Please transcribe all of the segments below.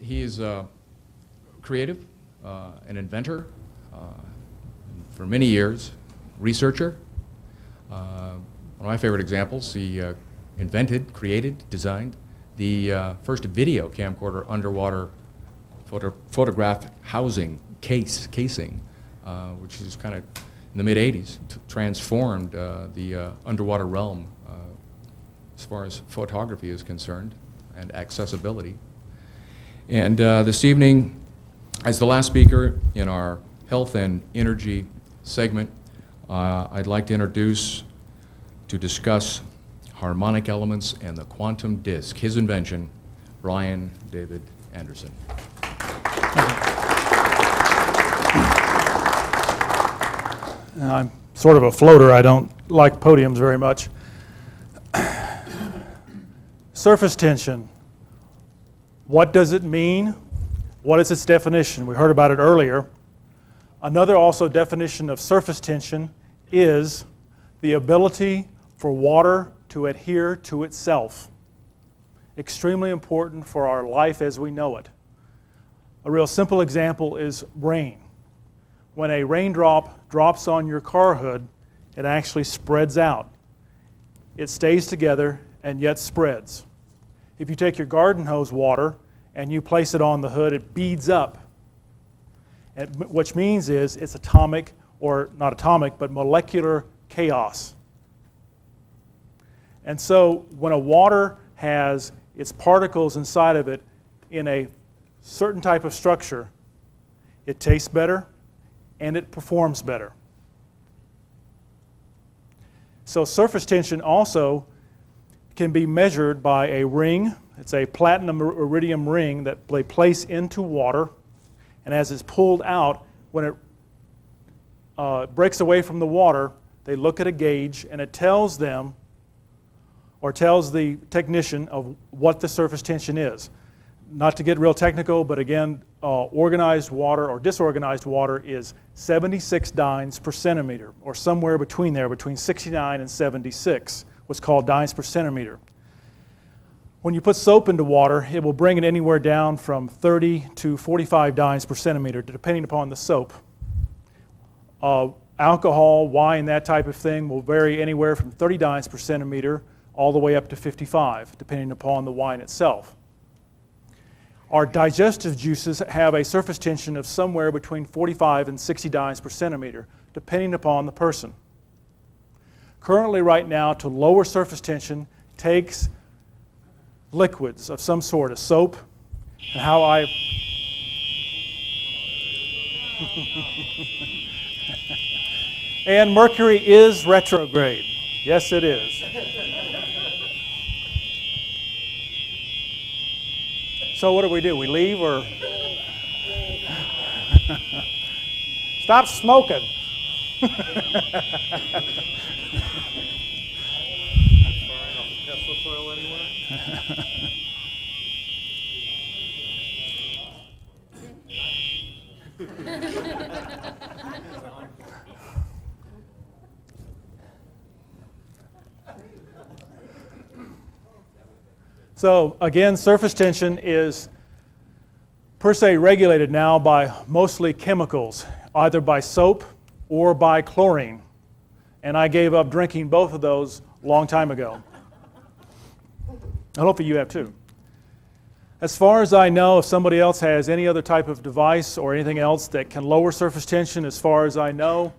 He is creative, an inventor, for many years, researcher. One of my favorite examples, he invented, created, designed the first video camcorder underwater photograph housing casing, which is kind of in the mid-'80s, transformed the underwater realm as far as photography is concerned and accessibility. And this evening, as the last speaker in our health and energy segment, I'd like to discuss harmonic elements and the quantum disk, his invention, Brian David Andersen. I'm sort of a floater. I don't like podiums very much. Surface tension. What does it mean? What is its definition? We heard about it earlier. Another also definition of surface tension is the ability for water to adhere to itself. Extremely important for our life as we know it. A real simple example is rain. When a raindrop drops on your car hood, it actually spreads out. It stays together and yet spreads. If you take your garden hose water and you place it on the hood, it beads up. Which means is it's atomic, or not atomic, but molecular chaos. And so when a water has its particles inside of it in a certain type of structure, it tastes better and it performs better. So surface tension also can be measured by a ring. It's a platinum iridium ring that they place into water, and as it's pulled out, when it breaks away from the water, they look at a gauge and it tells them, or tells the technician, of what the surface tension is. Not to get real technical, but again, organized water or disorganized water is 76 dynes per centimeter, or somewhere between there, between 69 and 76, what's called dynes per centimeter. When you put soap into water, it will bring it anywhere down from 30 to 45 dynes per centimeter, depending upon the soap. Alcohol, wine, that type of thing will vary anywhere from 30 dynes per centimeter all the way up to 55, depending upon the wine itself. Our digestive juices have a surface tension of somewhere between 45 and 60 dynes per centimeter, depending upon the person. Currently, right now, to lower surface tension takes liquids of some sort, a soap, and how I... And Mercury is retrograde. Yes, it is. So what do? We leave or... Stop smoking. So again, surface tension is per se regulated now by mostly chemicals, either by soap or by chlorine. And I gave up drinking both of those a long time ago. And hopefully you have too. As far as I know, if somebody else has any other type of device or anything else that can lower surface tension, as far as I know,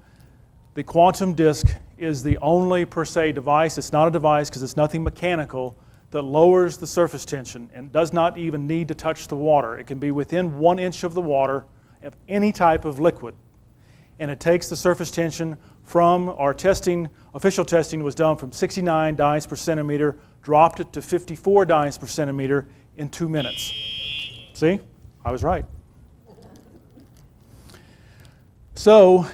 the quantum disk is the only per se device. It's not a device because it's nothing mechanical that lowers the surface tension and does not even need to touch the water. It can be within 1 inch of the water of any type of liquid. And it takes the surface tension from our testing, official testing was done from 69 dynes per centimeter, dropped it to 54 dynes per centimeter in 2 minutes. See? I was right. So,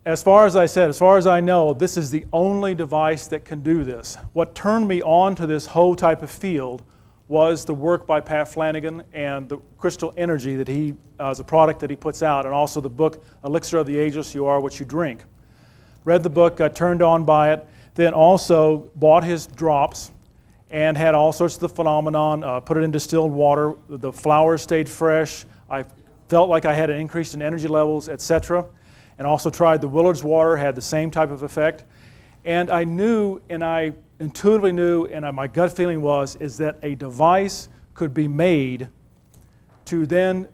as far as I know, this is the only device that can do this. What turned me on to this whole type of field was the work by Pat Flanagan and the crystal energy that he, as a product that he puts out, and also the book, Elixir of the Ageless, You Are What You Drink. Read the book, got turned on by it, then also bought his drops, and had all sorts of the phenomenon, put it in distilled water, the flowers stayed fresh, I felt like I had an increase in energy levels, etc. And also tried the Willard's water, had the same type of effect. And I knew, and I intuitively knew, and my gut feeling is that a device could be made to then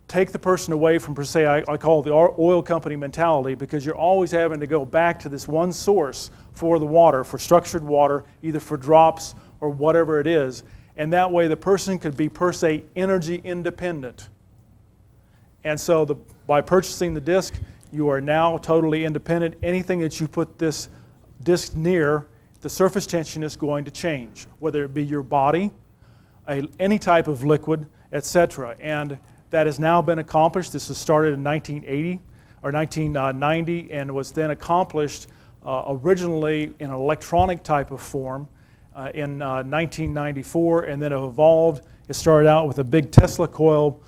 take the person away from, per se, I call it the oil company mentality, because you're always having to go back to this one source for the water, for structured water, either for drops or whatever it is. And that way the person could be, per se, energy independent. And so by purchasing the disc, you are now totally independent. Anything that you put this disc near, the surface tension is going to change, whether it be your body, any type of liquid, etc. And that has now been accomplished. This was started in 1980 or 1990 and was then accomplished originally in an electronic type of form in 1994, and then it evolved. It started out with a big Tesla coil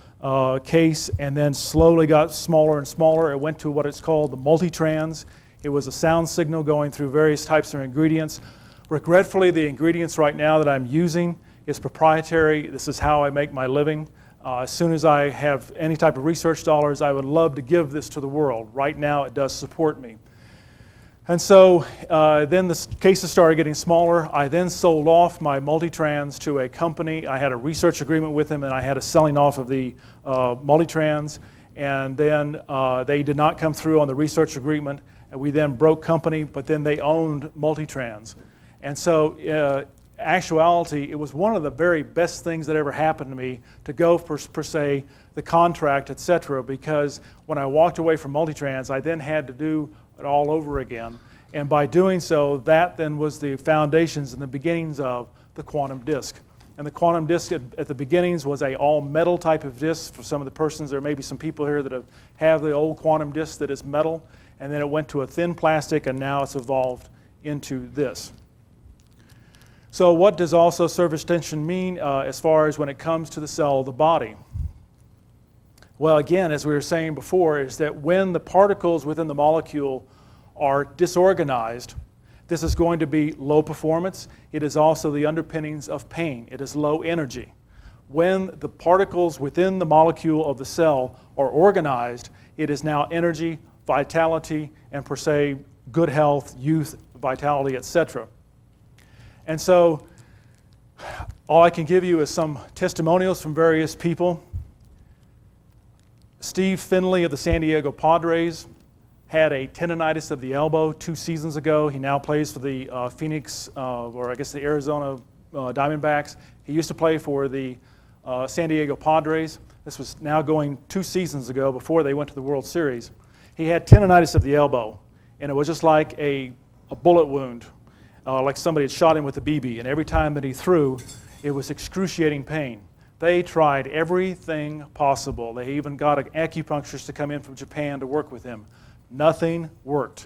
case and then slowly got smaller and smaller. It went to what it's called the multitrans. It was a sound signal going through various types of ingredients. Regretfully, the ingredients right now that I'm using is proprietary. This is how I make my living. As soon as I have any type of research dollars, I would love to give this to the world. Right now, it does support me. And so then the cases started getting smaller. I then sold off my multitrans to a company. I had a research agreement with them, and I had a selling off of the multitrans. And then they did not come through on the research agreement. And we then broke company, but then they owned multitrans. And so actuality, it was one of the very best things that ever happened to me to go for, per se, the contract, etc. Because when I walked away from multitrans, I then had to do it all over again. And by doing so, that then was the foundations and the beginnings of the quantum disc. And the quantum disc at the beginnings was a all metal type of disc. For some of the persons, there may be some people here that have the old quantum disc that is metal. And then it went to a thin plastic, and now it's evolved into this. So what does also surface tension mean as far as when it comes to the cell of the body? Well, again, as we were saying before, is that when the particles within the molecule are disorganized, this is going to be low performance. It is also the underpinnings of pain. It is low energy. When the particles within the molecule of the cell are organized, it is now energy, vitality, and per se, good health, youth, vitality, etc. And so all I can give you is some testimonials from various people. Steve Finley of the San Diego Padres had a tendonitis of the elbow 2 seasons ago. He now plays for the Phoenix, or I guess the Arizona Diamondbacks. He used to play for the San Diego Padres. This was now going 2 seasons ago before they went to the World Series. He had tendonitis of the elbow, and it was just like a bullet wound, like somebody had shot him with a BB, and every time that he threw, it was excruciating pain. They tried everything possible. They even got an acupuncturist to come in from Japan to work with him. Nothing worked.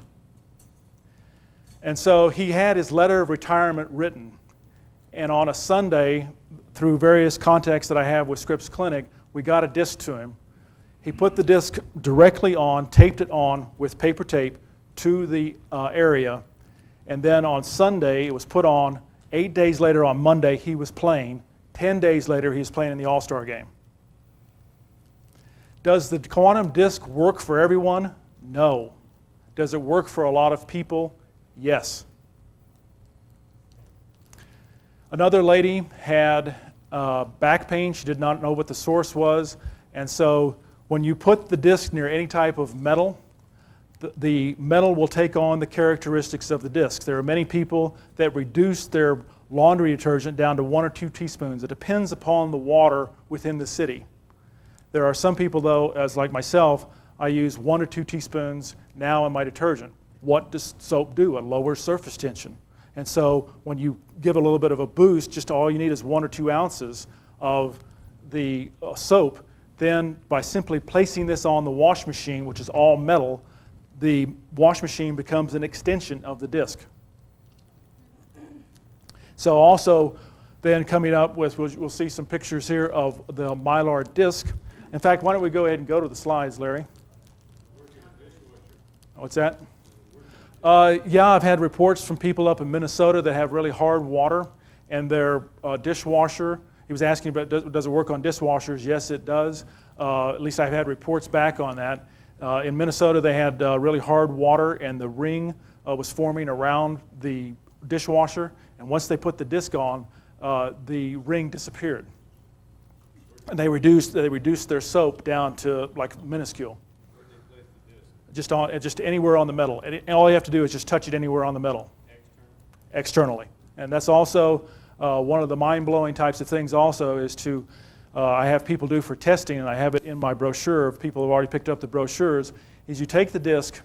And so he had his letter of retirement written, and on a Sunday, through various contacts that I have with Scripps Clinic, we got a disc to him. He put the disc directly on, taped it on with paper tape to the area, and then on Sunday it was put on. 8 days later on Monday he was playing. 10 days later he was playing in the All-Star game. Does the quantum disc work for everyone? No. Does it work for a lot of people? Yes. Another lady had back pain. She did not know what the source was, and so when you put the disc near any type of metal, the metal will take on the characteristics of the disc. There are many people that reduce their laundry detergent down to 1 or 2 teaspoons. It depends upon the water within the city. There are some people, though, as like myself, I use 1 or 2 teaspoons now in my detergent. What does soap do? It lowers surface tension. And so when you give a little bit of a boost, just all you need is 1 or 2 ounces of the soap. Then by simply placing this on the wash machine, which is all metal, the wash machine becomes an extension of the disc. So also then coming up with, we'll see some pictures here of the mylar disc. In fact, why don't we go ahead and go to the slides, Larry? What's that? Yeah, I've had reports from people up in Minnesota that have really hard water, and their dishwasher. He was asking about does it work on dishwashers? Yes, it does. At least I've had reports back on that. In Minnesota, they had really hard water, and the ring was forming around the dishwasher. And once they put the disc on, the ring disappeared. And they reduced their soap down to like minuscule. Just anywhere on the metal. And all you have to do is just touch it anywhere on the metal. Externally. And that's also one of the mind-blowing types of things also is to, I have people do for testing, and I have it in my brochure if people have already picked up the brochures, is you take the disc,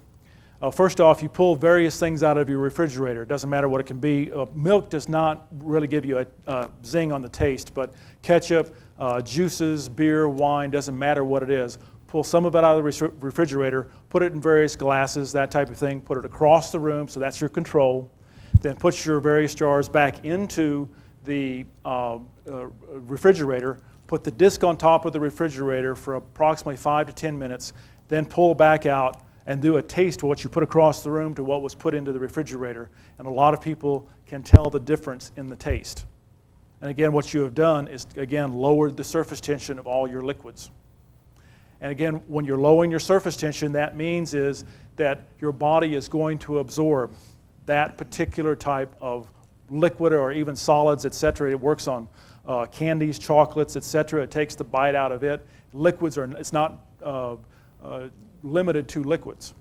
first off, you pull various things out of your refrigerator. It doesn't matter what it can be. Milk does not really give you a zing on the taste, but ketchup, juices, beer, wine, doesn't matter what it is. Pull some of it out of the refrigerator, put it in various glasses, that type of thing, put it across the room, so that's your control. Then put your various jars back into the refrigerator, put the disc on top of the refrigerator for approximately 5 to 10 minutes, then pull back out and do a taste of what you put across the room to what was put into the refrigerator. And a lot of people can tell the difference in the taste. And again, what you have done is, again, lowered the surface tension of all your liquids. And again, when you're lowering your surface tension, that means is that your body is going to absorb that particular type of liquid or even solids, etc. It works on candies, chocolates, etc. It takes the bite out of it. Liquids are, it's not limited to liquids.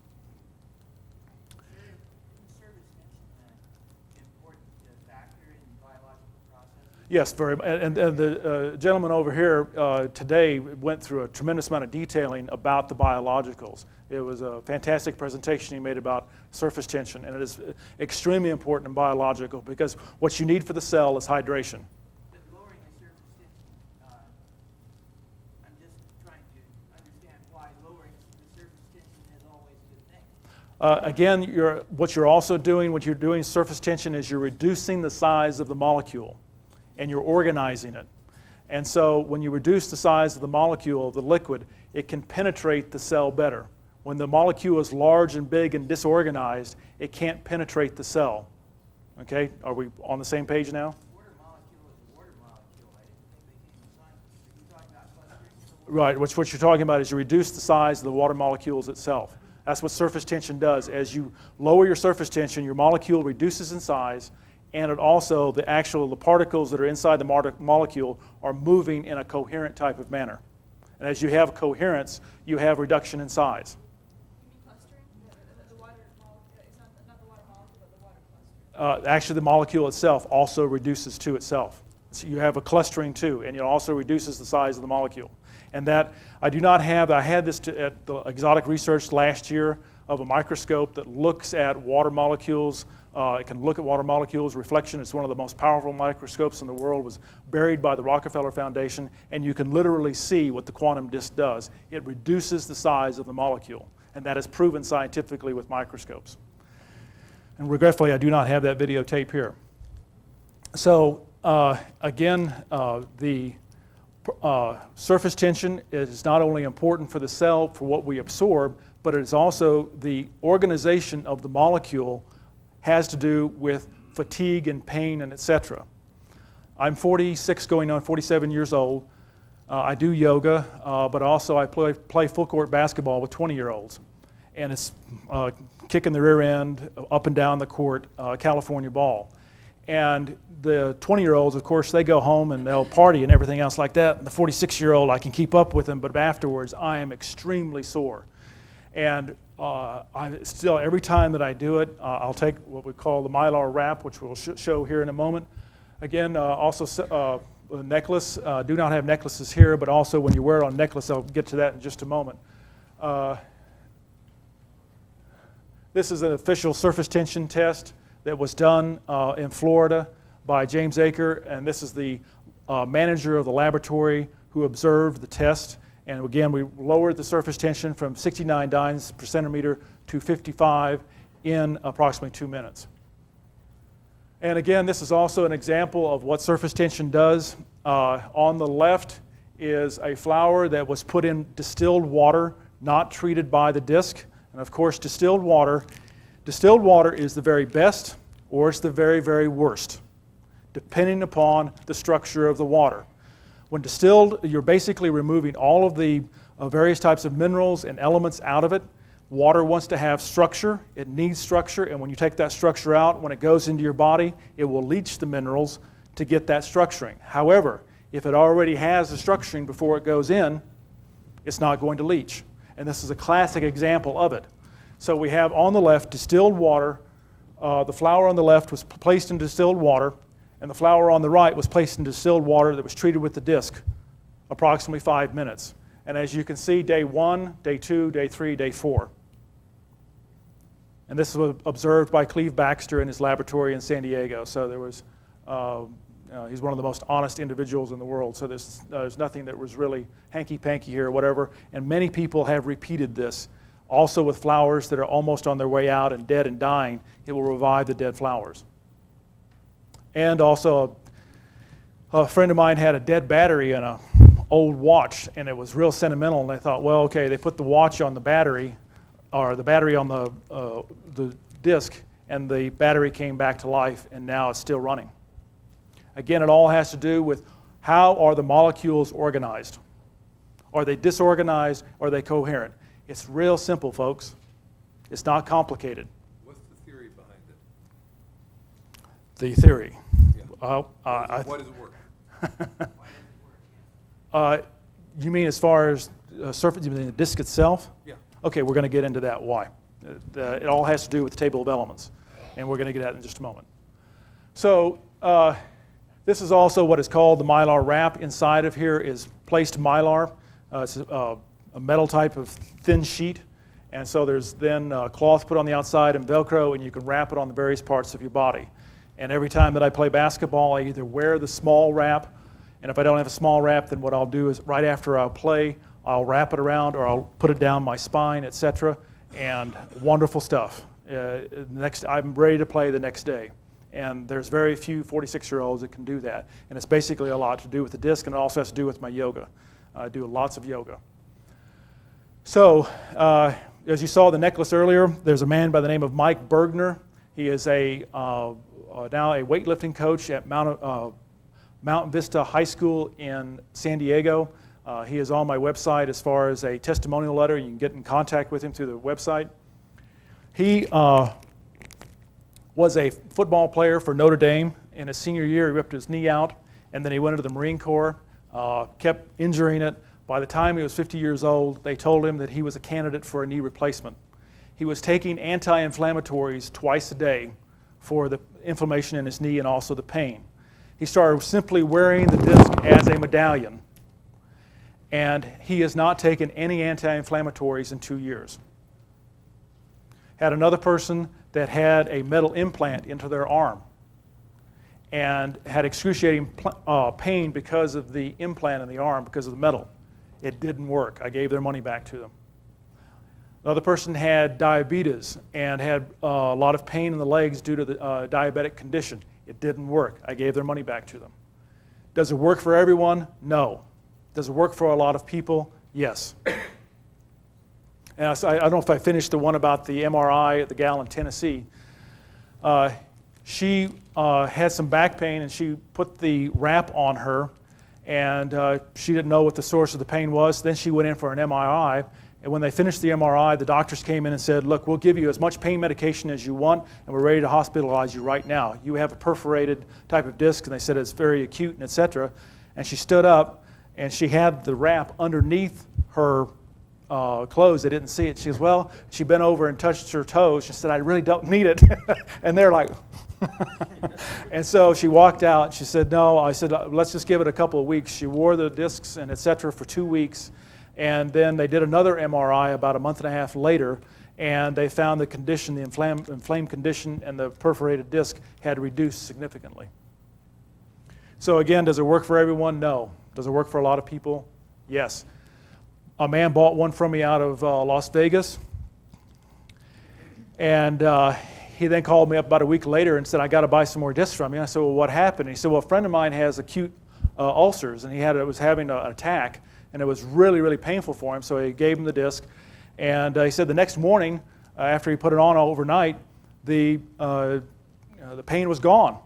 Yes, very. And the gentleman over here today went through a tremendous amount of detailing about the biologicals. It was a fantastic presentation he made about surface tension, and it is extremely important in biological because what you need for the cell is hydration. But lowering the surface tension, I'm just trying to understand why lowering the surface tension is always a good thing. Again, what you're also doing, what you're doing surface tension is you're reducing the size of the molecule, and you're organizing it. And so when you reduce the size of the molecule of the liquid, it can penetrate the cell better. When the molecule is large and big and disorganized, it can't penetrate the cell. Okay, are we on the same page now? Water molecule is a water molecule. I didn't think they came in science. Are you talking about clustering? Right, what you're talking about is you reduce the size of the water molecules itself. That's what surface tension does. As you lower your surface tension, your molecule reduces in size, and it also, the particles that are inside the molecule are moving in a coherent type of manner. And as you have coherence, you have reduction in size. You mean clustering? The water molecule, it's not the water molecule, but the water clustering. Actually, the molecule itself also reduces to itself. So you have a clustering too, and it also reduces the size of the molecule. And that, I had this at the Exotic Research last year of a microscope that looks at water molecules. It can look at water molecules, reflection. It's one of the most powerful microscopes in the world. It was buried by the Rockefeller Foundation, and you can literally see what the quantum disk does. It reduces the size of the molecule, and that is proven scientifically with microscopes. And regretfully, I do not have that videotape here. So again, the surface tension is not only important for the cell, for what we absorb, but it is also the organization of the molecule has to do with fatigue and pain and etc. I'm 46 going on 47 years old. I do yoga, but also I play full court basketball with 20-year-olds. And it's kicking the rear end up and down the court, California ball. And the 20-year-olds, of course, they go home and they'll party and everything else like that. And the 46-year-old, I can keep up with him, but afterwards I am extremely sore. And I still, every time that I do it, I'll take what we call the Mylar wrap, which we'll show here in a moment. Again, also a necklace. Do not have necklaces here, but also when you wear it on a necklace, I'll get to that in just a moment. This is an official surface tension test that was done in Florida by James Aker, and this is the manager of the laboratory who observed the test. And again, we lowered the surface tension from 69 dynes per centimeter to 55 in approximately 2 minutes. And again, this is also an example of what surface tension does. On the left is a flower that was put in distilled water, not treated by the disc. And of course, distilled water is the very best or it's the very, very worst. depending upon the structure of the water. When distilled, you're basically removing all of the various types of minerals and elements out of it. Water wants to have structure. It needs structure, and when you take that structure out, when it goes into your body, it will leach the minerals to get that structuring. However, if it already has the structuring before it goes in, it's not going to leach. And this is a classic example of it. So we have on the left distilled water. The flour on the left was placed in distilled water, and the flour on the right was placed in distilled water that was treated with the disc, approximately 5 minutes. And as you can see, day 1, day 2, day 3, day 4. And this was observed by Cleve Baxter in his laboratory in San Diego. So there was, he's one of the most honest individuals in the world. So there's nothing that was really hanky-panky here or whatever. And many people have repeated this. Also with flowers that are almost on their way out and dead and dying, it will revive the dead flowers. And also, a friend of mine had a dead battery in an old watch, and it was real sentimental. And they thought, well, okay, they put the watch on the battery, or the battery on the disc, and the battery came back to life, and now it's still running. Again, it all has to do with how are the molecules organized. Are they disorganized? Or are they coherent? It's real simple, folks. It's not complicated. What's the theory behind it? The theory. Yeah. Why does it work? You mean as far as surface, you mean the disk itself? Yeah. Okay, we're going to get into that. Why? It all has to do with the table of elements, and we're going to get at it in just a moment. So this is also what is called the mylar wrap. Inside of here is placed mylar. It's a metal type of thin sheet, and so there's then cloth put on the outside and Velcro, and you can wrap it on the various parts of your body. And every time that I play basketball, I either wear the small wrap, and if I don't have a small wrap, then what I'll do is right after I'll play, I'll wrap it around or I'll put it down my spine, etc. And wonderful stuff. I'm ready to play the next day. And there's very few 46-year-olds that can do that. And it's basically a lot to do with the disc, and it also has to do with my yoga. I do lots of yoga. So, as you saw the necklace earlier, there's a man by the name of Mike Bergner. He is now a weightlifting coach at Mount Vista High School in San Diego. He is on my website as far as a testimonial letter. You can get in contact with him through the website. He was a football player for Notre Dame. In his senior year, he ripped his knee out, and then he went into the Marine Corps, kept injuring it. By the time he was 50 years old, they told him that he was a candidate for a knee replacement. He was taking anti-inflammatories twice a day for the inflammation in his knee and also the pain. He started simply wearing the disc as a medallion, and he has not taken any anti-inflammatories in 2 years. Had another person that had a metal implant into their arm and had excruciating pain because of the implant in the arm, because of the metal. It didn't work. I gave their money back to them. Another person had diabetes and had a lot of pain in the legs due to the diabetic condition. It didn't work. I gave their money back to them. Does it work for everyone? No. Does it work for a lot of people? Yes. And I don't know if I finished the one about the MRI at the gal in Tennessee. She had some back pain, and she put the wrap on her, and she didn't know what the source of the pain was. Then she went in for an MRI, and when they finished the MRI, the doctors came in and said, look, we'll give you as much pain medication as you want, and we're ready to hospitalize you right now. You have a perforated type of disc, and they said it's very acute, and et cetera. And she stood up, and she had the wrap underneath her clothes. They didn't see it. She goes, well, she bent over and touched her toes. She said, I really don't need it. And they're like, and so she walked out. She said, no. I said, let's just give it a couple of weeks. She wore the discs and et cetera for 2 weeks. And then they did another MRI about a month and a half later, and they found the condition, the inflamed condition, and the perforated disc had reduced significantly. So again, does it work for everyone? No. Does it work for a lot of people? Yes. A man bought one from me out of Las Vegas, and he then called me up about a week later and said, I got to buy some more discs from you. I said, well, what happened? And he said, well, a friend of mine has acute ulcers, and he was having an attack, and it was really, really painful for him, so he gave him the disc. And he said the next morning, after he put it on overnight, the pain was gone.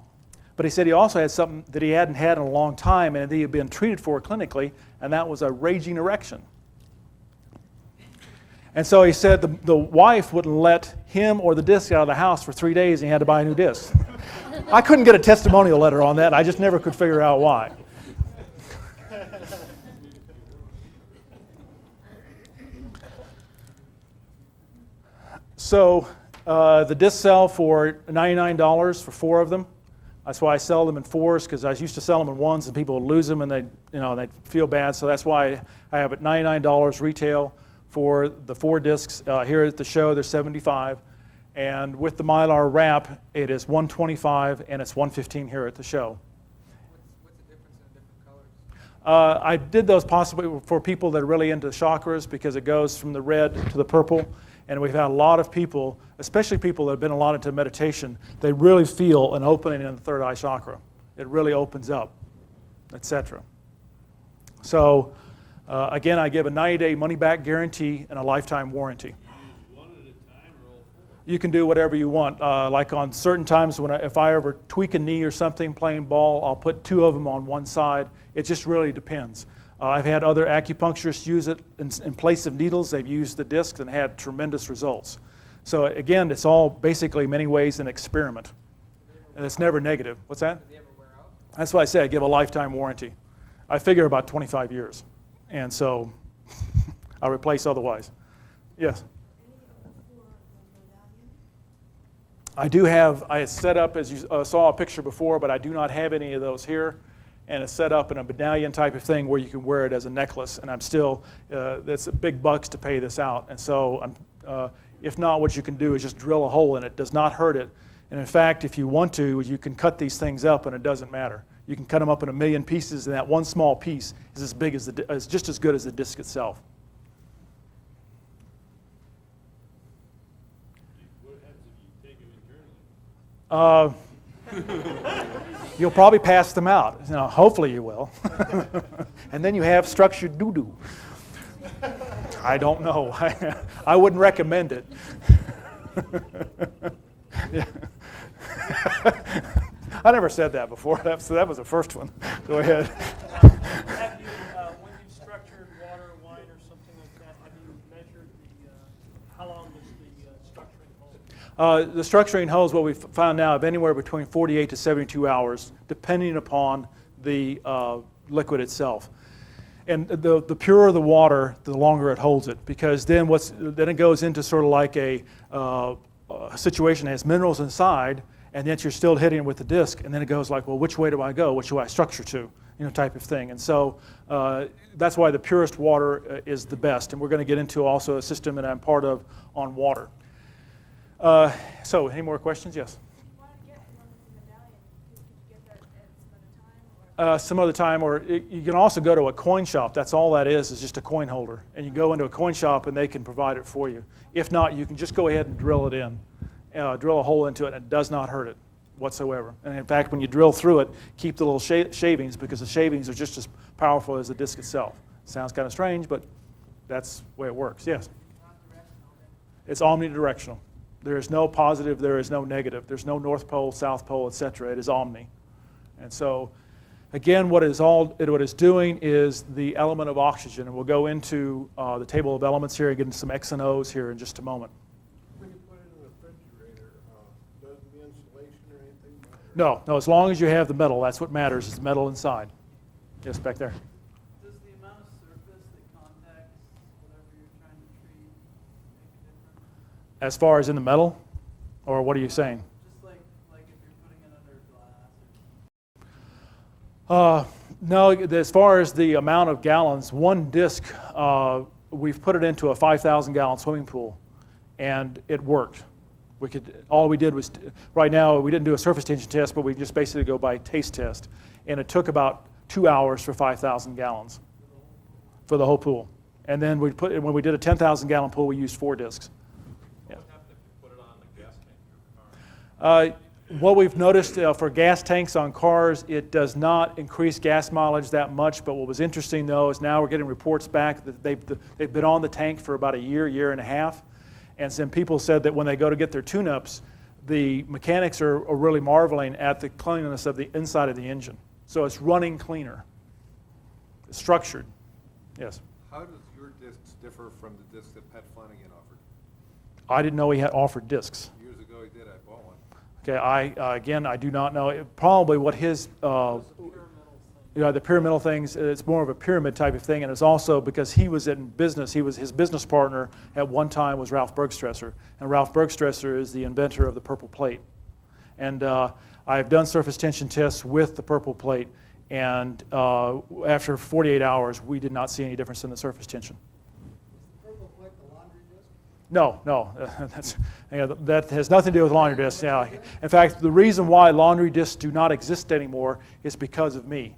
But he said he also had something that he hadn't had in a long time and that he had been treated for clinically, and that was a raging erection. And so he said the wife wouldn't let him or the disc out of the house for 3 days, and he had to buy a new disc. I couldn't get a testimonial letter on that. I just never could figure out why. So the discs sell for $99 for 4 of them. That's why I sell them in 4s, because I used to sell them in 1s and people would lose them and they'd feel bad. So that's why I have it $99 retail for the 4 discs. Here at the show, they're $75. And with the Mylar wrap, it is $125 and it's $115 here at the show. What's the difference in the different colors? I did those possibly for people that are really into chakras, because it goes from the red to the purple. And we've had a lot of people, especially people that have been a lot into meditation, they really feel an opening in the third eye chakra. It really opens up, etc. So again, I give a 90-day money-back guarantee and a lifetime warranty. One at a time or all 4? You can do whatever you want. Like on certain times, if I ever tweak a knee or something playing ball, I'll put 2 of them on one side. It just really depends. I've had other acupuncturists use it in place of needles. They've used the discs and had tremendous results. So again, it's all basically in many ways an experiment. And it's never negative. What's that? Do they ever wear out? That's why I say I give a lifetime warranty. I figure about 25 years. And so I'll replace otherwise. Yes? I do have, I set up, as you saw a picture before, but I do not have any of those here. And it's set up in a medallion type of thing where you can wear it as a necklace. And I'm still, that's big bucks to pay this out. And so if not, what you can do is just drill a hole in it. It does not hurt it. And in fact, if you want to, you can cut these things up and it doesn't matter. You can cut them up in 1,000,000 pieces, and that one small piece is as big as is just as good as the disc itself. What happens if you take them internally? You'll probably pass them out. Hopefully you will. And then you have structured doo-doo. I don't know. I wouldn't recommend it. Yeah. I never said that before. That was the first one. Go ahead. Have you, when you've structured water, wine, or something like that, have you measured how long is the structuring hold? The structuring holds, what we've found now, of anywhere between 48 to 72 hours, depending upon the liquid itself. And the purer the water, the longer it holds it, because then it goes into sort of like a situation that has minerals inside, and yet you're still hitting it with the disc, and then it goes like, well, which way do I go? Which do I structure to? Type of thing. And so that's why the purest water is the best. And we're going to get into also a system that I'm part of on water. So any more questions? Yes? If you want to get one with the medallion, could you get that at some other time? Or? Some other time, or you can also go to a coin shop. That's all that is just a coin holder. And you go into a coin shop and they can provide it for you. If not, you can just go ahead and drill it in. Drill a hole into it, and it does not hurt it whatsoever. And in fact, when you drill through it, keep the little shavings, because the shavings are just as powerful as the disc itself. Sounds kind of strange, but that's the way it works. Yes? It's omnidirectional. There is no positive, there is no negative. There's no North Pole, South Pole, etc. It is omni. And so, again, what it is doing is the element of oxygen. And we'll go into the table of elements here and get into some X and O's here in just a moment. When you put it in the refrigerator, does the insulation or anything matter? No, as long as you have the metal, that's what matters, is the metal inside. Yes, back there. Does the amount of surface that contacts whatever you're trying to treat make a difference? As far as in the metal? Or what are you saying? Just like if you're putting it under glass. No, as far as the amount of gallons, one disc, we've put it into a 5,000-gallon swimming pool, and it worked. All we did was, right now, we didn't do a surface tension test, but we just basically go by taste test. And it took about 2 hours for 5,000 gallons for the whole pool. And then when we did a 10,000-gallon pool, we used 4 discs. Yeah. What happens if you put it on the gas tank of your car? What we've noticed for gas tanks on cars, it does not increase gas mileage that much. But what was interesting, though, is now we're getting reports back that they've been on the tank for about a year and a half. And some people said that when they go to get their tune-ups, the mechanics are really marveling at the cleanliness of the inside of the engine. So it's running cleaner. It's structured. Yes. How does your discs differ from the discs that Pat Flanagan offered? I didn't know he had offered discs. Years ago he did, I bought one. Okay, again, I do not know. Probably what his, the pyramidal things, it's more of a pyramid type of thing, and it's also because he was in business, his business partner at one time was Ralph Bergstresser, and Ralph Bergstresser is the inventor of the purple plate. And I've done surface tension tests with the purple plate, and after 48 hours, we did not see any difference in the surface tension. Purple plate, the laundry disc? No, that has nothing to do with laundry discs. Yeah. In fact, the reason why laundry discs do not exist anymore is because of me.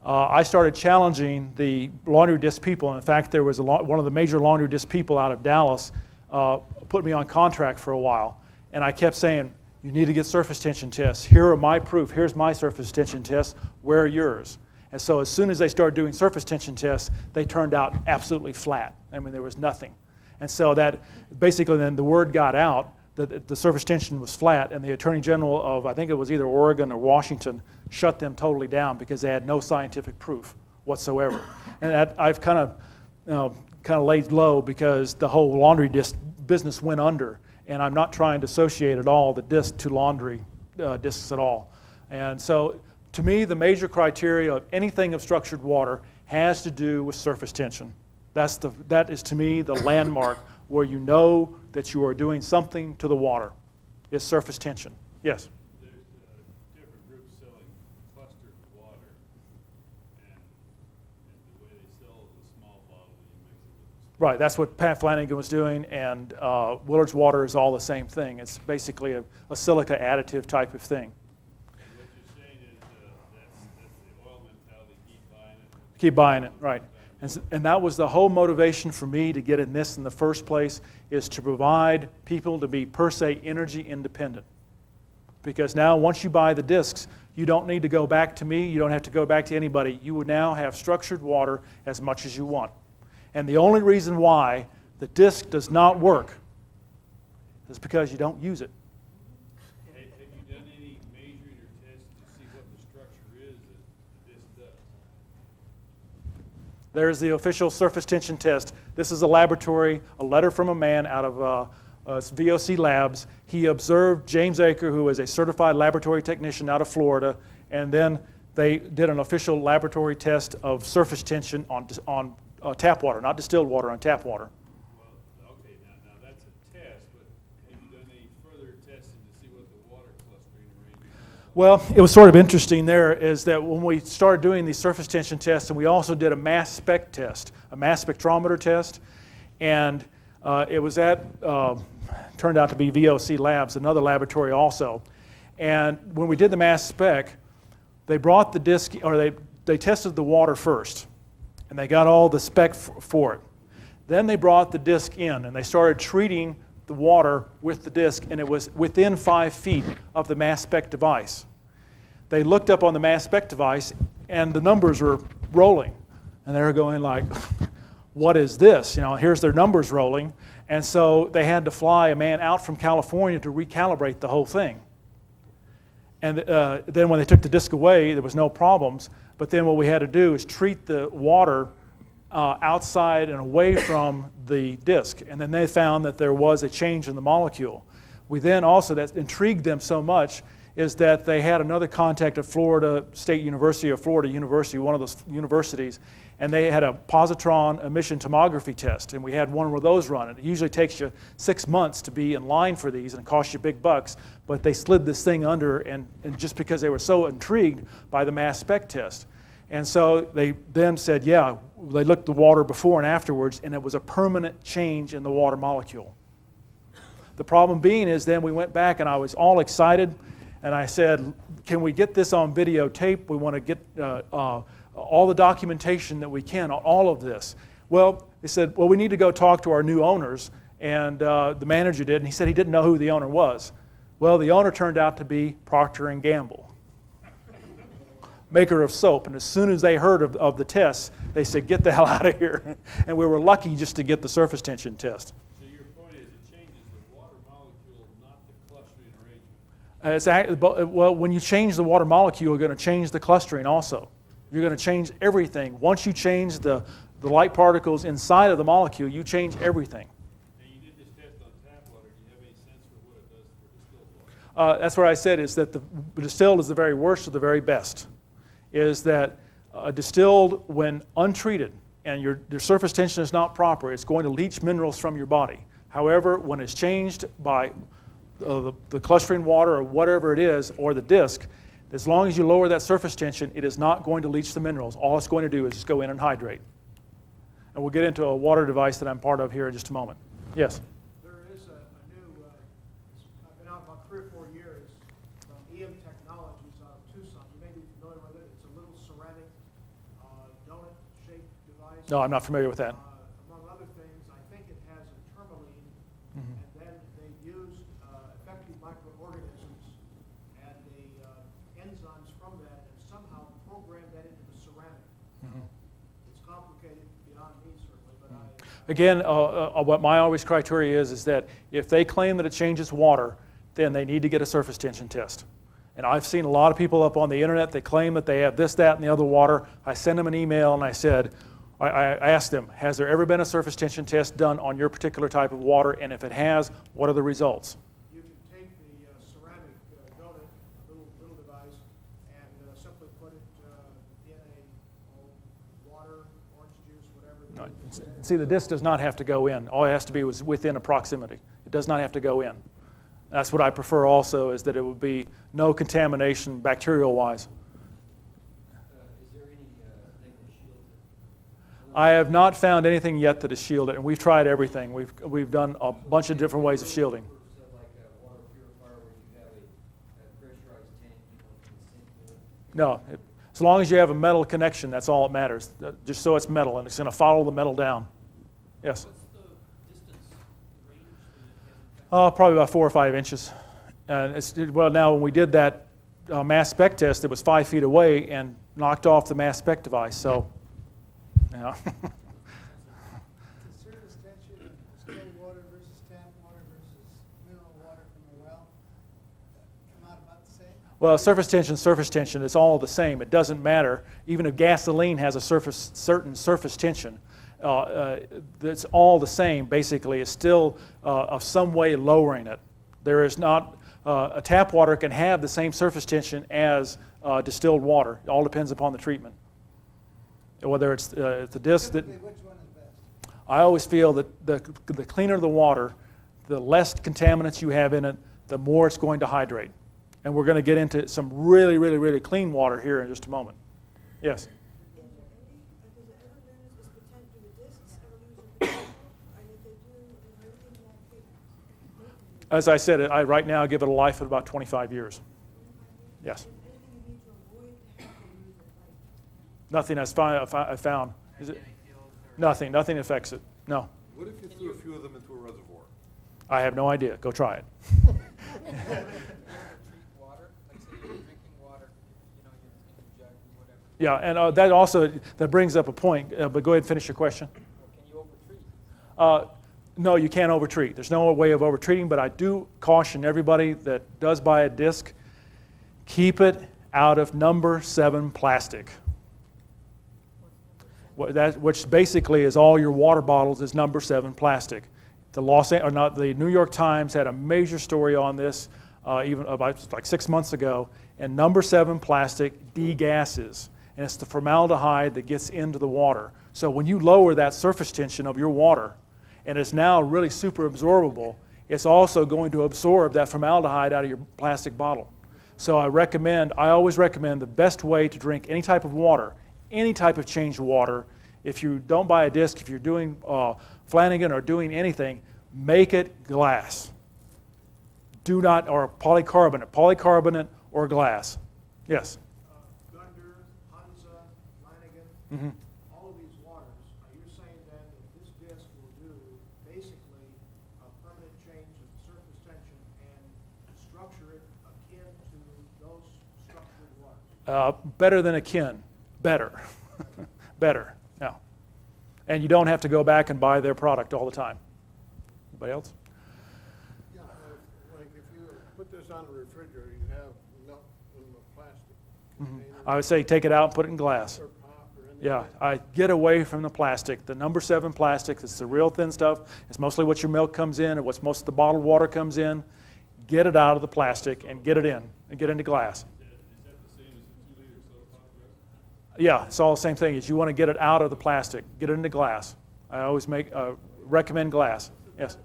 I started challenging the laundry disc people. In fact, there was one of the major laundry disc people out of Dallas put me on contract for a while, and I kept saying, you need to get surface tension tests. Here are my proof. Here's my surface tension tests. Where are yours? And so as soon as they started doing surface tension tests, they turned out absolutely flat. I mean, there was nothing. And so that basically then the word got out that the surface tension was flat, and the Attorney General of, I think it was either Oregon or Washington, shut them totally down because they had no scientific proof whatsoever. And that I've kind of laid low because the whole laundry disc business went under, and I'm not trying to associate at all the disc to laundry discs at all. And so to me, the major criteria of anything of structured water has to do with surface tension. That is to me the landmark where you know that you are doing something to the water, is surface tension. Yes? There's different groups selling clustered water, and the way they sell the small bottle, you mix it with Right, that's what Pat Flanagan was doing, and Willard's water is all the same thing. It's basically a silica additive type of thing. And what you're saying is that's the oil mentality, keep buying it. Keep buying it, right. And that was the whole motivation for me to get in this in the first place, is to provide people to be per se energy independent. Because now once you buy the discs, you don't need to go back to me, you don't have to go back to anybody. You would now have structured water as much as you want. And the only reason why the disc does not work is because you don't use it. Have you done any measuring or tests to see what the structure is that the disc does? There's the official surface tension test. This is a laboratory, a letter from a man out of VOC Labs. He observed James Aker, who is a certified laboratory technician out of Florida, and then they did an official laboratory test of surface tension on tap water, not distilled water, on tap water. Well, okay, now that's a test, but have you done any further testing to see what the water clustering arrangement is? Well, it was sort of interesting there is that when we started doing these surface tension tests, and we also did a mass spec test, a mass spectrometer test, and it was turned out to be VOC Labs, another laboratory also. And when we did the mass spec, they brought the disc, or they tested the water first, and they got all the spec for it. Then they brought the disc in, and they started treating the water with the disc, and it was within 5 feet of the mass spec device. They looked up on the mass spec device, and the numbers were rolling, and they were going like, what is this? You know, here's their numbers rolling. And so they had to fly a man out from California to recalibrate the whole thing. And then when they took the disc away, there was no problems. But then what we had to do is treat the water outside and away from the disc. And then they found that there was a change in the molecule. We then also, that intrigued them so much, is that they had another contact at Florida State University or Florida University, one of those universities, and they had a positron emission tomography test, and we had one of those run. It usually takes you 6 months to be in line for these and costs you big bucks, but they slid this thing under, and just because they were so intrigued by the mass spec test. And so they then said, yeah, they looked at the water before and afterwards, and it was a permanent change in the water molecule. The problem being is then we went back, and I was all excited, and I said, can we get this on videotape? We want to get all the documentation that we can on all of this. Well, they said, well, we need to go talk to our new owners, and the manager did, and he said he didn't know who the owner was. Well, the owner turned out to be Procter & Gamble, maker of soap, and as soon as they heard of the tests, they said, get the hell out of here. And we were lucky just to get the surface tension test. So your point is it changes the water molecule, not the clustering Well, when you change the water molecule, you're going to change the clustering also. You're going to change everything. Once you change the light particles inside of the molecule, you change everything. And you did this test on tap water. Do you have any sense for what it does for distilled water? That's what I said, is that the distilled is the very worst or the very best. Is that distilled, when untreated, and your surface tension is not proper, it's going to leach minerals from your body. However, when it's changed by the clustering water or whatever it is, or the disc, as long as you lower that surface tension, it is not going to leach the minerals. All it's going to do is just go in and hydrate. And we'll get into a water device that I'm part of here in just a moment. Yes? There is a new, I've been out about 3 or 4 years, from EM Technologies out of Tucson. You may be familiar with it. It's a little ceramic donut-shaped device. No, I'm not familiar with that. Among other things, I think it has a tourmaline, and then they used effective microorganisms and the enzymes from that, and somehow programmed that into the ceramic. It's complicated beyond me, certainly, but Again, what my always criteria is that if they claim that it changes water, then they need to get a surface tension test. And I've seen a lot of people up on the internet, they claim that they have this, that, and the other water. I send them an email and I said, I asked them, has there ever been a surface tension test done on your particular type of water? And if it has, what are the results? you can take the ceramic donut, a little device, and simply put it in a water, orange juice, whatever. See, the disc does not have to go in. All it has to be was within a proximity. It does not have to go in. That's what I prefer also, is that it would be no contamination bacterial-wise. Is there anything that shields it? I have not found anything yet that is shielded, and we've tried everything. We've done a bunch of different ways of shielding. Like a water purifier where you have a pressurized tank, you can sink in it? No, as long as you have a metal connection, that's all that matters. Just so it's metal, and it's going to follow the metal down. Yes? What's the distance, the range that it has? Probably about 4 or 5 inches. And well, now when we did that mass spec test, it was 5 feet away and knocked off the mass spec device. So, yeah. The surface tension of distilled water versus tap water versus mineral water from a well come out about the same? Well, surface tension, it's all the same. It doesn't matter. Even if gasoline has a certain surface tension, it's all the same, basically. It's still of some way lowering it. There is not, a tap water can have the same surface tension as distilled water. It all depends upon the treatment. Whether it's the disc that, Typically, which one is best? I always feel that the cleaner the water, the less contaminants you have in it, the more it's going to hydrate. And we're going to get into some really, really, really clean water here in just a moment. Yes? Has there ever been this potential, do the discs ever lose their potential? And if they do, is there anything that could As I said, I right now give it a life of about 25 years. Yes. anything you need to avoid to have to lose it? Like, Nothing I found. Is it? Nothing affects it. No. What if you threw a few of them into a reservoir? I have no idea. Go try it. Treat water, like say you're drinking water, you know, in your jug or whatever. Yeah, and that brings up a point, but go ahead and finish your question. Well, can you overtreat? No, you can't overtreat. There's no way of overtreating, but I do caution everybody that does buy a disc, keep it out of number 7 plastic. Which basically is all your water bottles is number 7 plastic. The New York Times had a major story on this even about like 6 months ago, and number 7 plastic degasses, and it's the formaldehyde that gets into the water. So when you lower that surface tension of your water, and it's now really super absorbable, it's also going to absorb that formaldehyde out of your plastic bottle. So I always recommend the best way to drink any type of water, any type of changed water. If you don't buy a disc, if you're doing Flanagan or doing anything, make it glass. Do not, or polycarbonate or glass. Yes? Gunder, Hansa, Flanagan, all of these waters, you're saying then that this disc will do basically a permanent change of surface tension and structure it akin to those structured waters? Better than akin. Better. Better. Yeah. And you don't have to go back and buy their product all the time. Anybody else? Yeah, like if you put this on a refrigerator, I would say take it out and put it in glass. Or pop or anything? Yeah, I get away from the plastic. The number 7 plastic, it's the real thin stuff. It's mostly what your milk comes in and what's most of the bottled water comes in. Get it out of the plastic and get it in and get into glass. Is that the same as the 2-liter soda pop rest? Yeah, it's all the same thing. Is you want to get it out of the plastic, get it into glass. I always recommend glass. Yes.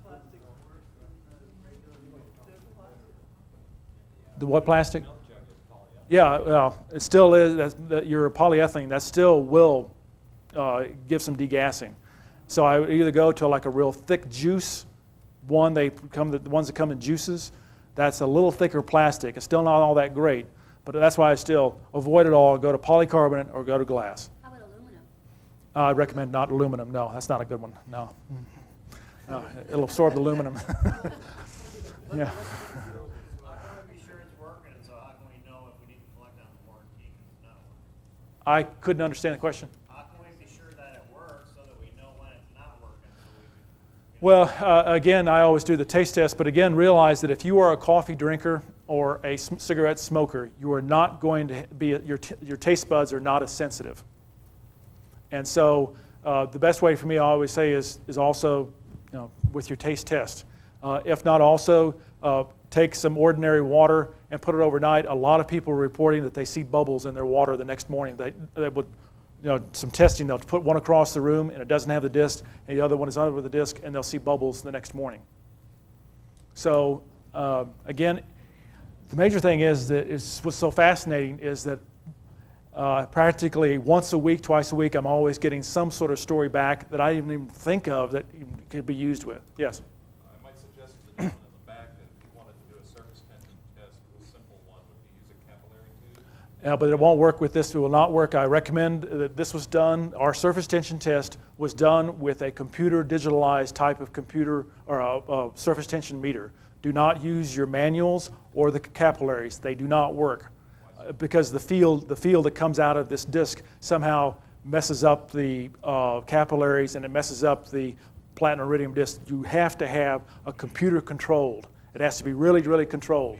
The what plastic? Yeah, well, it still is. Your polyethylene, that still will give some degassing. So I would either go to like a real thick juice one. The ones that come in juices. That's a little thicker plastic. It's still not all that great, but that's why I still avoid it all. Go to polycarbonate or go to glass. How about aluminum? I recommend not aluminum. No, that's not a good one. No, it'll absorb the aluminum. Yeah. How can we be sure it's working, and so how can we know if we need to collect on the warranty if it's not working? I couldn't understand the question. How can we be sure that it works so that we know when it's not working? So we can, Well, again, I always do the taste test, but again, realize that if you are a coffee drinker or a cigarette smoker, you are not going to be, your taste buds are not as sensitive. And so the best way for me, I always say, is also, with your taste test. If not, also take some ordinary water and put it overnight. A lot of people are reporting that they see bubbles in their water the next morning. They would, some testing, they'll put one across the room and it doesn't have the disc, and the other one is under the disc, and they'll see bubbles the next morning. So again, the major thing is that what's so fascinating is that practically once a week, twice a week, I'm always getting some sort of story back that I didn't even think of that could be used with. Yes? I might suggest to the gentleman in the back that if you wanted to do a surface tension test, a simple one would be use a capillary tube. Yeah, but it won't work with this. It will not work. I recommend that this was done, our surface tension test was done with a computer digitalized type of computer or a surface tension meter. Do not use your manuals or the capillaries. They do not work because the field that comes out of this disc somehow messes up the capillaries and it messes up the platinum iridium disc. You have to have a computer controlled. It has to be really, really controlled.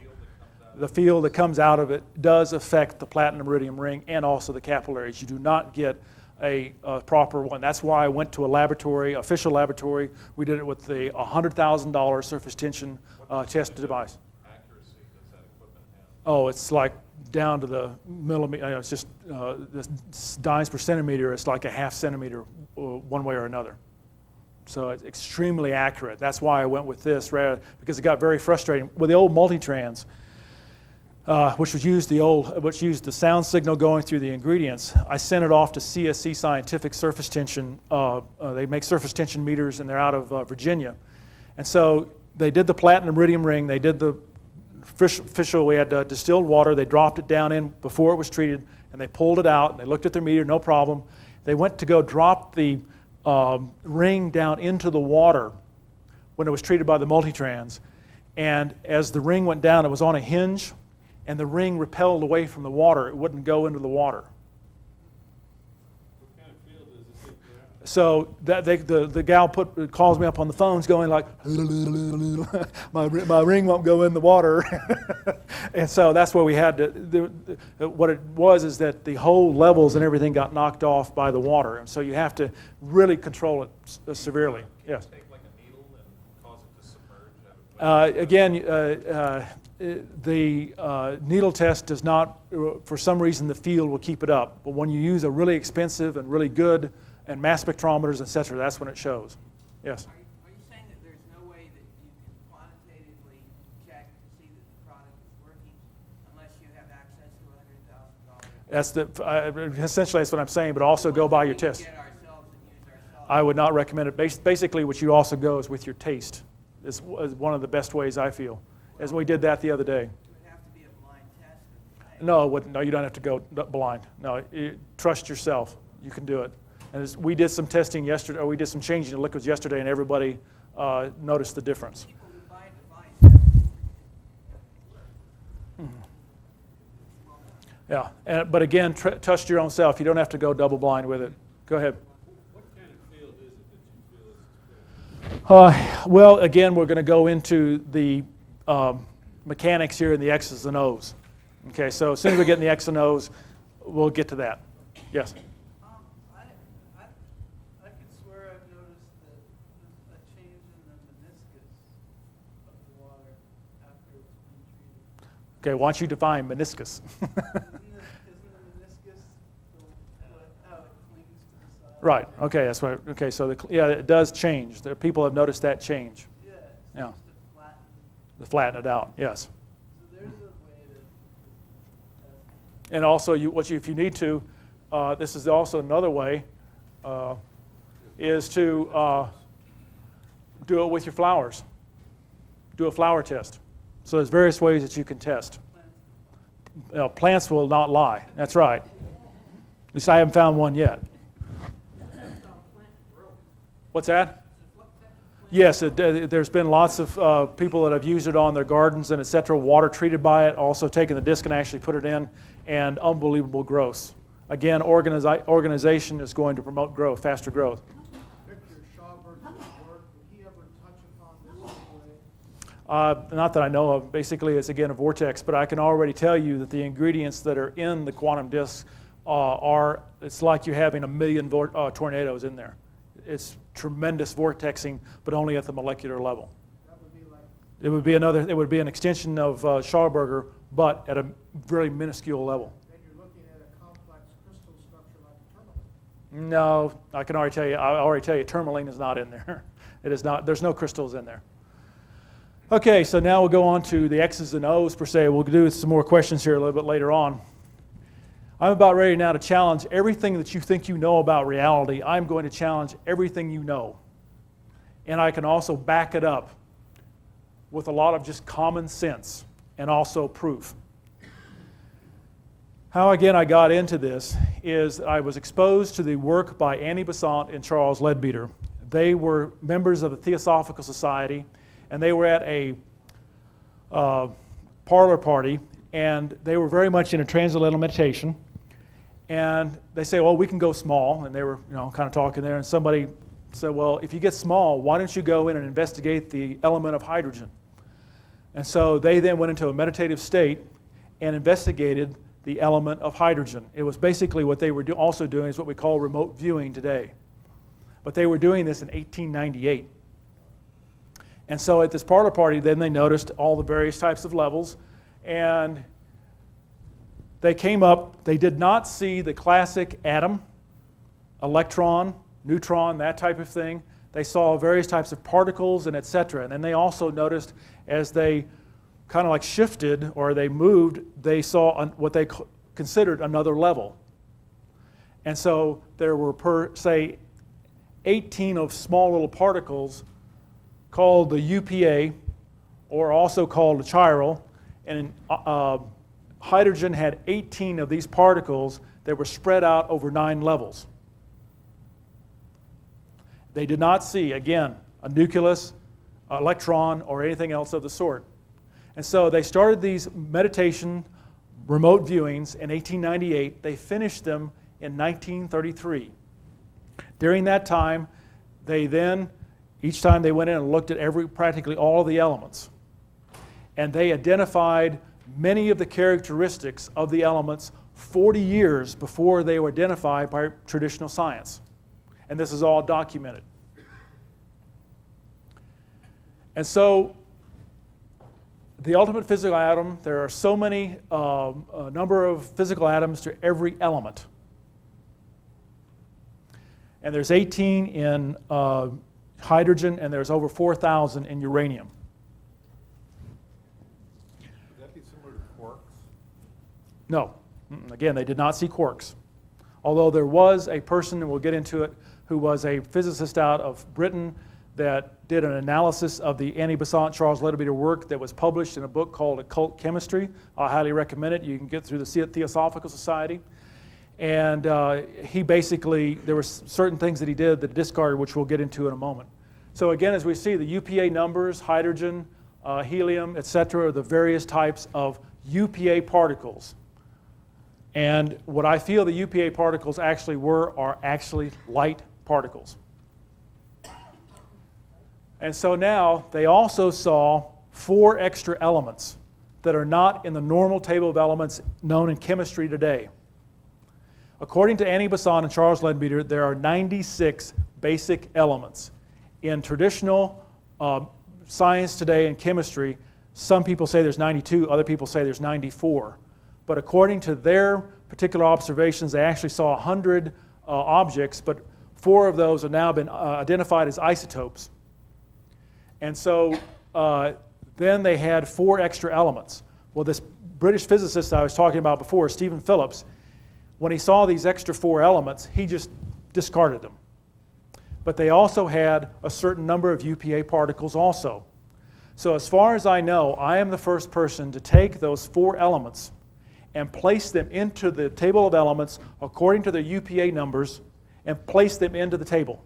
The field that comes out of it does affect the platinum iridium ring and also the capillaries. You do not get a proper one. That's why I went to a laboratory, official laboratory. We did it with the $100,000 surface tension test device. Accuracy does that equipment have? Oh, it's like down to the millimeter. It's just the dimes per centimeter. It's like a half centimeter one way or another. So it's extremely accurate. That's why I went with this, because it got very frustrating with the old multitrans. Which used the sound signal going through the ingredients. I sent it off to CSC Scientific Surface Tension. They make surface tension meters, and they're out of Virginia. And so they did the platinum iridium ring. They did the official. We had distilled water. They dropped it down in before it was treated, and they pulled it out. And they looked at their meter, no problem. They went to go drop the ring down into the water when it was treated by the multitrans. And as the ring went down, it was on a hinge, and the ring repelled away from the water. It wouldn't go into the water. What kind of field does this take you out? So the gal calls me up on the phones going like, my ring won't go in the water. And so that's where we had to, what it was is that the whole levels and everything got knocked off by the water. And so you have to really control it severely. Yes. Take like a needle and cause it to submerge? Again, the needle test does not, for some reason, the field will keep it up. But when you use a really expensive and really good and mass spectrometers, et cetera, that's when it shows. Yes? Are you saying that there's no way that you can quantitatively check to see that the product is working unless you have access to $100,000? Essentially, that's what I'm saying, but also go by your test. Get ourselves and use ourselves. I would not recommend it. Basically, what you also go is with your taste. Is one of the best ways I feel. As we did that the other day. It would have to be a blind test. No, you don't have to go blind. No, trust yourself. You can do it. And we did some testing yesterday, or we did some changing of liquids yesterday, and everybody noticed the difference. People who buy devices. Yeah, but again, trust your own self. You don't have to go double blind with it. Go ahead. What kind of field is it that you feel is Well, again, we're going to go into the mechanics here in the X's and O's. Okay, so as soon as we get in the X and O's, we'll get to that. Yes? I could swear I've noticed that there's a change in the meniscus of the water after it's been treated. Okay, why don't you define meniscus? Isn't the meniscus how it clings to the side? Right, okay, that's right. Okay, so yeah, it does change. People have noticed that change. Yeah, it Yeah. seems to flatten. To flatten it out, yes. So there's a way to. And also, if you need to, this is also another way, is to do it with your flowers. Do a flower test. So there's various ways that you can test. Plants will not lie. That's right. At least I haven't found one yet. What's that? Yes, there's been lots of people that have used it on their gardens and et cetera, water treated by it, also taken the disc and actually put it in, and unbelievable growth. Again, organization is going to promote growth, faster growth. Victor Schauberger's work, did he ever touch upon this in a way? Not that I know of. Basically, it's again a vortex, but I can already tell you that the ingredients that are in the quantum disks it's like you're having a million tornadoes in there. It's tremendous vortexing, but only at the molecular level. That would be like, It would be an extension of Schauberger, but at a very minuscule level. then you're looking at a complex crystal structure like a tourmaline. No, I can already tell you, tourmaline is not in there. It is not. There's no crystals in there. Okay, so now we'll go on to the X's and O's per se. We'll do some more questions here a little bit later on. I'm about ready now to challenge everything that you think you know about reality. I'm going to challenge everything you know. And I can also back it up with a lot of just common sense and also proof. How, again, I got into this is I was exposed to the work by Annie Besant and Charles Leadbeater. They were members of the Theosophical Society, and they were at a parlor party, and they were very much into transcendental meditation. And they say, well, we can go small. And they were, kind of talking there. And somebody said, well, if you get small, why don't you go in and investigate the element of hydrogen? And so they then went into a meditative state and investigated the element of hydrogen. It was basically what they were also doing is what we call remote viewing today. But they were doing this in 1898. And so at this parlor party, then they noticed all the various types of levels. And they came up, they did not see the classic atom, electron, neutron, that type of thing. They saw various types of particles and et cetera. And then they also noticed as they kind of like shifted or they moved, they saw what they considered another level. And so there were, per se, 18 of small little particles called the UPA, or also called a chiral. And hydrogen had 18 of these particles that were spread out over 9 levels. They did not see, again, a nucleus, electron, or anything else of the sort. And so they started these meditation remote viewings in 1898. They finished them in 1933. During that time, they then, each time they went in and looked at practically all of the elements. And they identified many of the characteristics of the elements 40 years before they were identified by traditional science. And this is all documented. And so, the ultimate physical atom, there are so many, a number of physical atoms to every element. And there's 18 in hydrogen, and there's over 4,000 in uranium. Would that be similar to quarks? No. Again, they did not see quarks. Although there was a person, and we'll get into it, who was a physicist out of Britain that did an analysis of the Annie Besant, Charles Leadbeater work that was published in a book called Occult Chemistry. I highly recommend it. You can get through the Theosophical Society. And he basically, there were certain things that he did that discarded, which we'll get into in a moment. So again, as we see, the UPA numbers, hydrogen, helium, etc., are the various types of UPA particles. And what I feel the UPA particles actually are actually light particles. And so now they also saw 4 extra elements that are not in the normal table of elements known in chemistry today. According to Annie Besant and Charles Leadbeater, there are 96 basic elements. In traditional science today in chemistry, some people say there's 92, other people say there's 94. But according to their particular observations, they actually saw 100 objects, but 4 of those have now been identified as isotopes. And so then they had 4 extra elements. Well, this British physicist I was talking about before, Stephen Phillips, when he saw these extra 4 elements, he just discarded them. But they also had a certain number of UPA particles also. So as far as I know, I am the first person to take those 4 elements and place them into the table of elements according to their UPA numbers and place them into the table.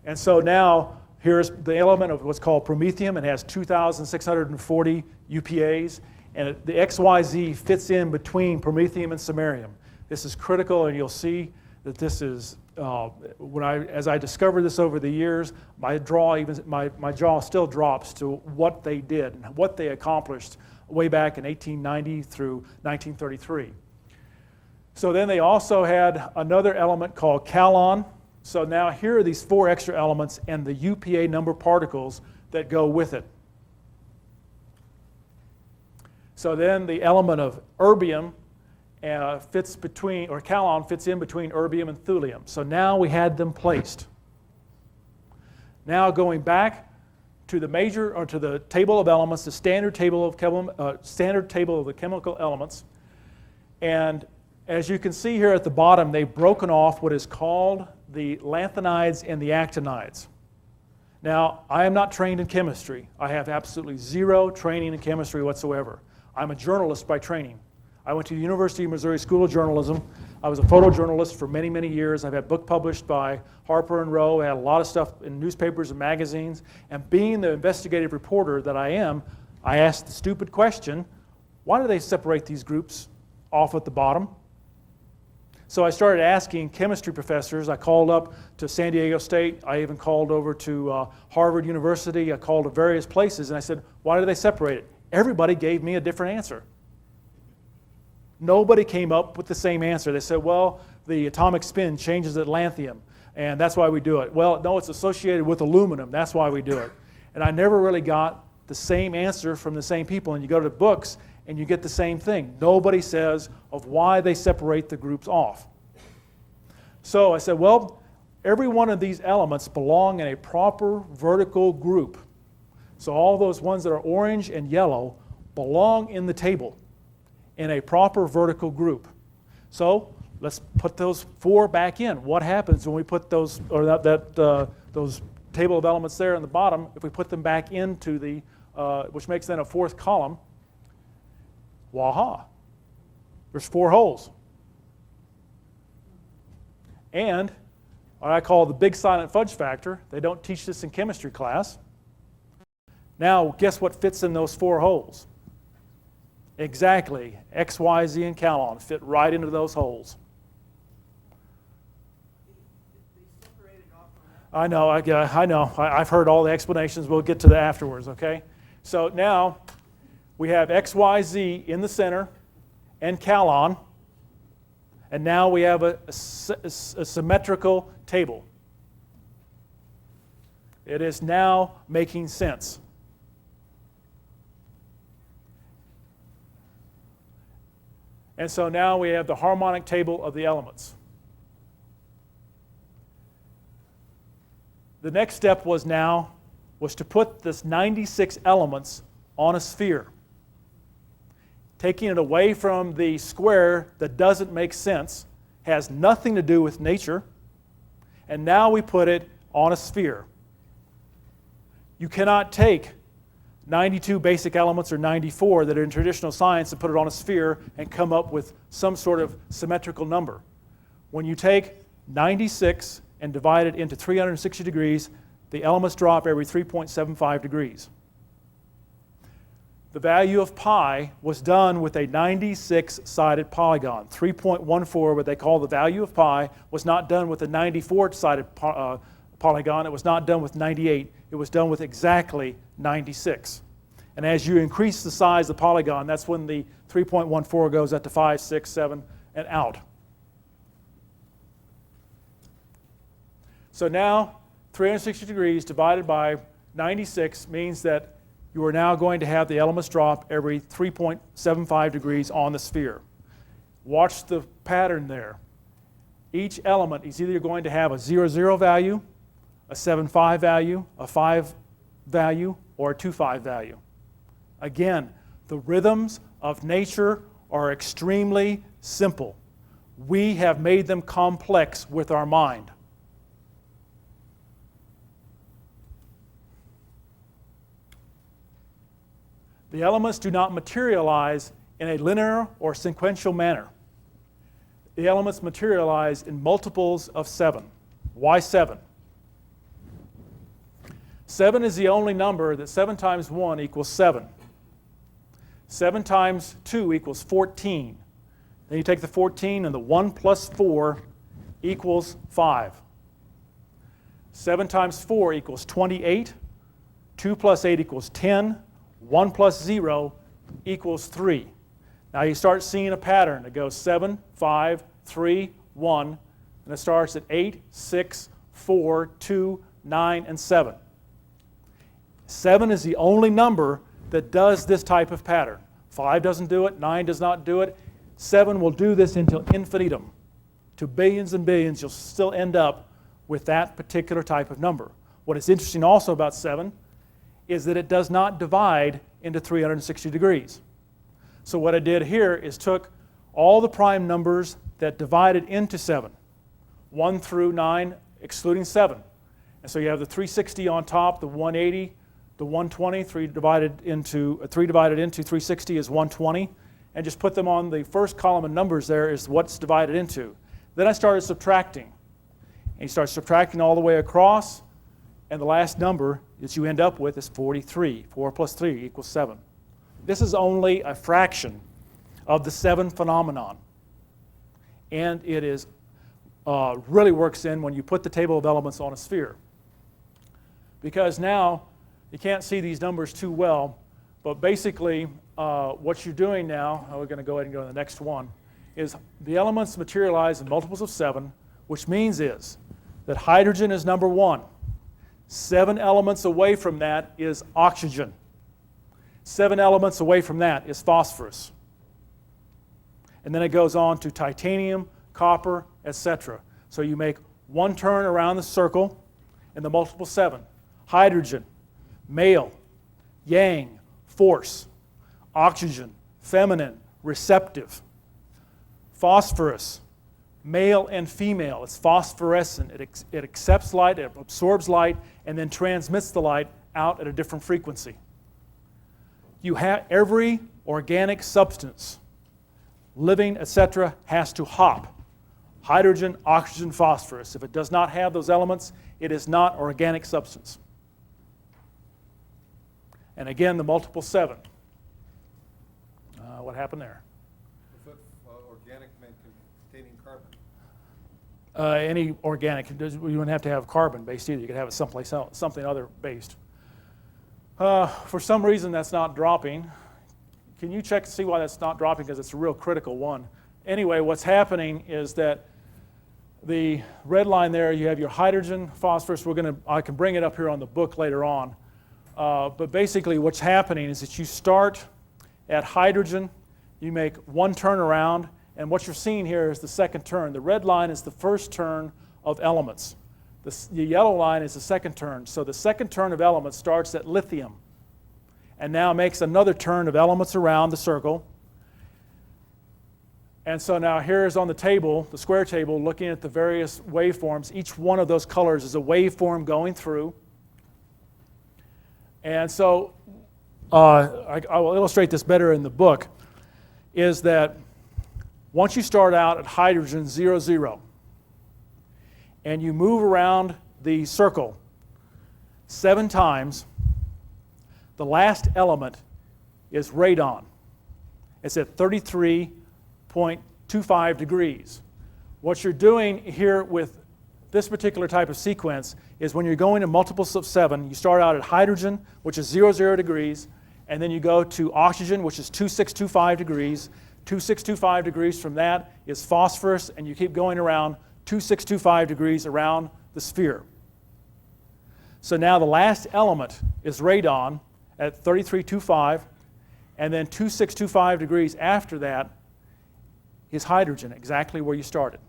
And so now here's the element of what's called promethium. It has 2,640 UPAs, and the XYZ fits in between promethium and samarium. This is critical, and you'll see that this is, as I discovered this over the years, my jaw still drops to what they did and what they accomplished way back in 1890 through 1933. So then they also had another element called calon. So now here are these 4 extra elements and the UPA number particles that go with it. So then the element of erbium fits between, or calon fits in between erbium and thulium. So now we had them placed. Now going back to the major, or to the table of elements, the standard table of the chemical elements, and as you can see here at the bottom, they've broken off what is called the lanthanides and the actinides. Now, I am not trained in chemistry. I have absolutely 0 training in chemistry whatsoever. I'm a journalist by training. I went to the University of Missouri School of Journalism. I was a photojournalist for many, many years. I've had book published by Harper and Row. I had a lot of stuff in newspapers and magazines. And being the investigative reporter that I am, I asked the stupid question, why do they separate these groups off at the bottom? So I started asking chemistry professors. I called up to San Diego State. I even called over to Harvard University. I called to various places, and I said, why do they separate it? Everybody gave me a different answer. Nobody came up with the same answer. They said, well, the atomic spin changes at lanthanum, and that's why we do it. Well, no, it's associated with aluminum. That's why we do it. And I never really got the same answer from the same people. And you go to books, and you get the same thing. Nobody says of why they separate the groups off. So I said, well, every one of these elements belong in a proper vertical group. So all those ones that are orange and yellow belong in the table in a proper vertical group. So let's put those 4 back in. What happens when we put those, or those table of elements there in the bottom, if we put them back into the, which makes then a 4th column? Waha, there's 4 holes. And what I call the big silent fudge factor, they don't teach this in chemistry class. Now, guess what fits in those 4 holes? Exactly, X, Y, Z, and calon fit right into those holes. They separated off from that. I know. I've heard all the explanations. We'll get to that afterwards, okay? So now, we have X, Y, Z in the center and calon, and now we have a symmetrical table. It is now making sense. And so now we have the harmonic table of the elements. The next step was to put this 96 elements on a sphere, taking it away from the square that doesn't make sense, has nothing to do with nature, and now we put it on a sphere. You cannot take 92 basic elements or 94 that are in traditional science and put it on a sphere and come up with some sort of symmetrical number. When you take 96 and divide it into 360 degrees, the elements drop every 3.75 degrees. The value of pi was done with a 96-sided polygon. 3.14, what they call the value of pi, was not done with a 94-sided polygon. It was not done with 98. It was done with exactly 96. And as you increase the size of the polygon, that's when the 3.14 goes up to 5, 6, 7, and out. So now 360 degrees divided by 96 means that you are now going to have the elements drop every 3.75 degrees on the sphere. Watch the pattern there. Each element is either going to have a 0, 0 value, a 7, 5 value, a 5 value, or a 2, 5 value. Again, the rhythms of nature are extremely simple. We have made them complex with our mind. The elements do not materialize in a linear or sequential manner. The elements materialize in multiples of 7. Why 7? 7 is the only number that 7 times 1 equals 7. 7 times 2 equals 14. Then you take the 14 and the 1 plus 4 equals 5. 7 times 4 equals 28. 2 plus 8 equals 10. 1 plus 0 equals 3. Now you start seeing a pattern. It goes 7, 5, 3, 1, and it starts at 8, 6, 4, 2, 9, and 7. 7 is the only number that does this type of pattern. 5 doesn't do it, 9 does not do it. 7 will do this until infinitum. To billions and billions, you'll still end up with that particular type of number. What is interesting also about 7 is that it does not divide into 360 degrees. So what I did here is took all the prime numbers that divided into 7, 1 through 9 excluding 7. And so you have the 360 on top, the 180, the 120, 3 divided into 360 is 120, and just put them on the first column of numbers there is what's divided into. Then I started subtracting. And you start subtracting all the way across, and the last number that you end up with is 43. 4 plus 3 equals 7. This is only a fraction of the 7 phenomenon. And it is really works in when you put the table of elements on a sphere. Because now, you can't see these numbers too well, but basically what you're doing now, we're going to go ahead and go to the next one, is the elements materialize in multiples of 7, which means is that hydrogen is number 1. 7 elements away from that is oxygen. 7 elements away from that is phosphorus. And then it goes on to titanium, copper, etc. So you make one turn around the circle in the multiple 7. Hydrogen, male, yang, force. Oxygen, feminine, receptive. Phosphorus, male and female. It's phosphorescent. It accepts light, it absorbs light, and then transmits the light out at a different frequency. You have every organic substance, living, etc., has to hop. Hydrogen, oxygen, phosphorus. If it does not have those elements, it is not organic substance. And again, the multiple 7. What happened there? Was that organic meant containing carbon? Any organic, you wouldn't have to have carbon based either. You could have it someplace else, something other based. For some reason, that's not dropping. Can you check to see why that's not dropping? Because it's a real critical one. Anyway, what's happening is that the red line there, you have your hydrogen, phosphorus. I can bring it up here on the book later on. But basically, what's happening is that you start at hydrogen, you make one turn around, and what you're seeing here is the second turn. The red line is the first turn of elements. The yellow line is the second turn. So the second turn of elements starts at lithium and now makes another turn of elements around the circle. And so now here is on the table, the square table, looking at the various waveforms. Each one of those colors is a waveform going through. And so I will illustrate this better in the book, is that once you start out at hydrogen 0, 0, and you move around the circle 7 times, the last element is radon. It's at 33.25 degrees. What you're doing here with this particular type of sequence is when you're going to multiples of 7, you start out at hydrogen, which is 0, 0 degrees, and then you go to oxygen, which is 2625 degrees. 2625 degrees from that is phosphorus, and you keep going around 2625 degrees around the sphere. So now the last element is radon at 3325, and then 2625 degrees after that is hydrogen, exactly where you started.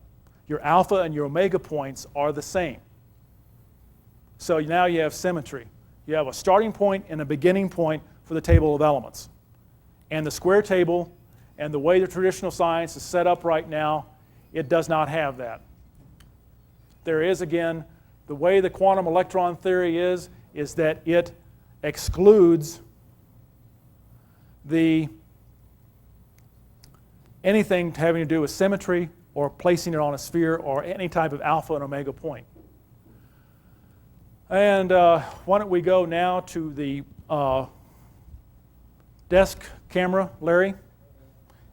Your alpha and your omega points are the same. So now you have symmetry. You have a starting point and a beginning point for the table of elements. And the square table and the way the traditional science is set up right now, it does not have that. There is, again, the way the quantum electron theory is that it excludes anything having to do with symmetry or placing it on a sphere or any type of alpha and omega point. And why don't we go now to the desk camera, Larry?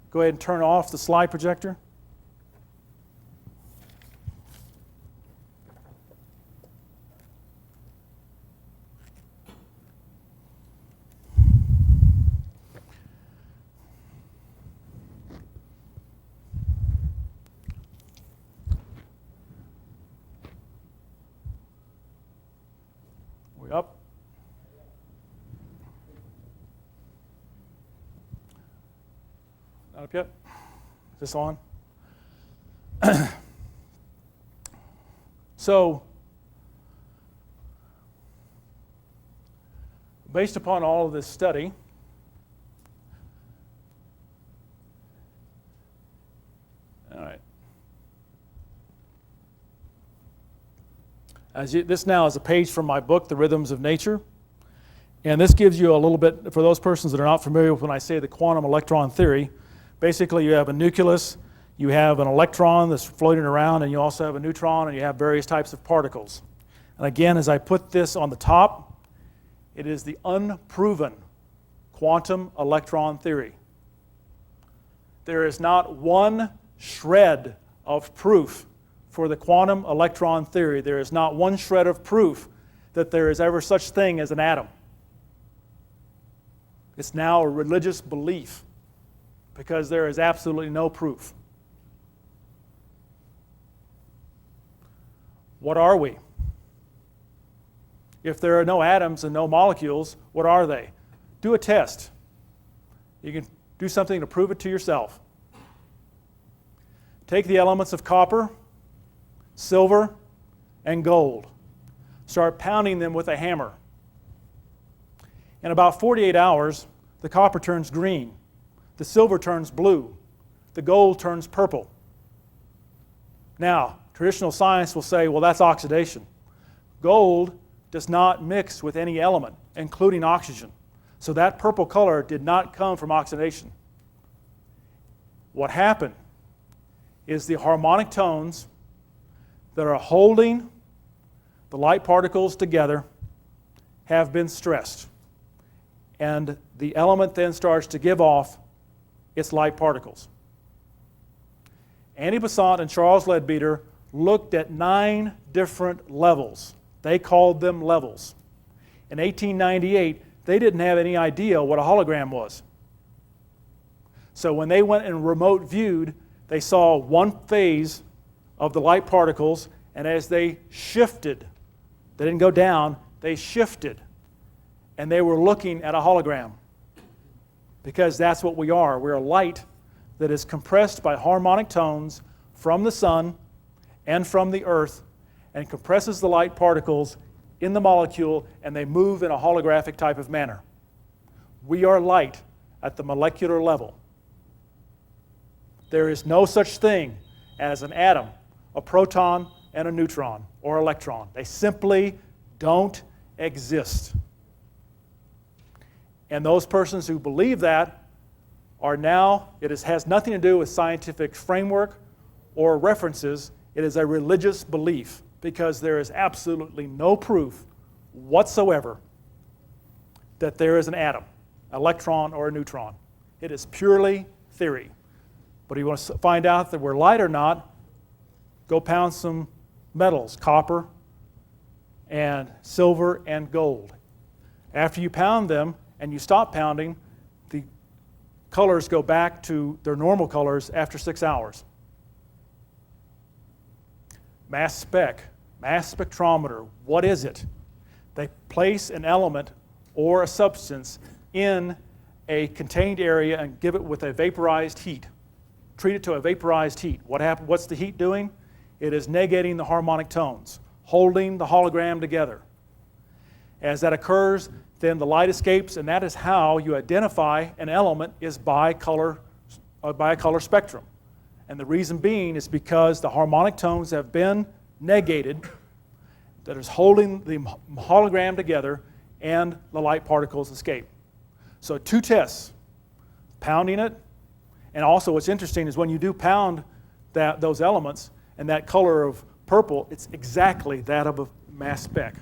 Go ahead and turn off the slide projector. We up? Not up yet? Is this on? So, based upon all of this study, all right. This now is a page from my book, The Rhythms of Nature. And this gives you a little bit, for those persons that are not familiar with when I say the quantum electron theory, basically you have a nucleus, you have an electron that's floating around, and you also have a neutron, and you have various types of particles. And again, as I put this on the top, it is the unproven quantum electron theory. There is not one shred of proof for the quantum electron theory. There is not one shred of proof that there is ever such thing as an atom. It's now a religious belief because there is absolutely no proof. What are we? If there are no atoms and no molecules, what are they? Do a test. You can do something to prove it to yourself. Take the elements of copper, silver, and gold. Start pounding them with a hammer. In about 48 hours, the copper turns green, the silver turns blue, the gold turns purple. Now, traditional science will say, well, that's oxidation. Gold does not mix with any element, including oxygen. So that purple color did not come from oxidation. What happened is the harmonic tones that are holding the light particles together have been stressed. And the element then starts to give off its light particles. Andy Besant and Charles Leadbeater looked at 9 different levels. They called them levels. In 1898, they didn't have any idea what a hologram was. So when they went and remote viewed, they saw one phase of the light particles, and as they shifted, they didn't go down, they shifted, and they were looking at a hologram. Because that's what we are. We're light that is compressed by harmonic tones from the sun and from the earth, and compresses the light particles in the molecule, and they move in a holographic type of manner. We are light at the molecular level. There is no such thing as an atom, a proton, and a neutron or electron. They simply don't exist. And those persons who believe that are now, has nothing to do with scientific framework or references. It is a religious belief because there is absolutely no proof whatsoever that there is an atom, electron, or a neutron. It is purely theory. But if you want to find out that we're light or not, go pound some metals, copper and silver and gold. After you pound them and you stop pounding, the colors go back to their normal colors after 6 hours. Mass spec, mass spectrometer, what is it? They place an element or a substance in a contained area and give it with a vaporized heat. Treat it to a vaporized heat. What's the heat doing? It is negating the harmonic tones, holding the hologram together. As that occurs, then the light escapes, and that is how you identify an element is by a color spectrum. And the reason being is because the harmonic tones have been negated, that is holding the hologram together, and the light particles escape. So 2 tests, pounding it, and also what's interesting is when you do pound those elements and that color of purple, it's exactly that of a mass spec.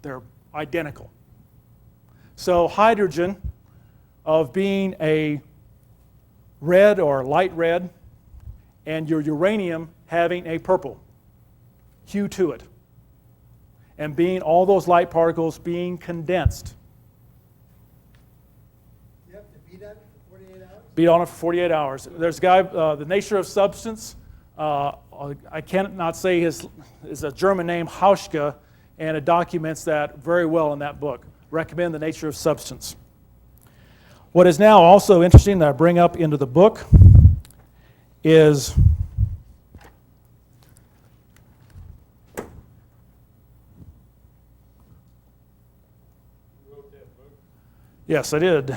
They're identical. So hydrogen, of being a red or light red, and your uranium having a purple hue to it, and being all those light particles being condensed. You have to beat on it for 48 hours? Beat on it for 48 hours. There's a guy, The Nature of Substance, I cannot say his is a German name, Hauschka, and it documents that very well in that book. Recommend The Nature of Substance. What is now also interesting that I bring up into the book is yes, I did.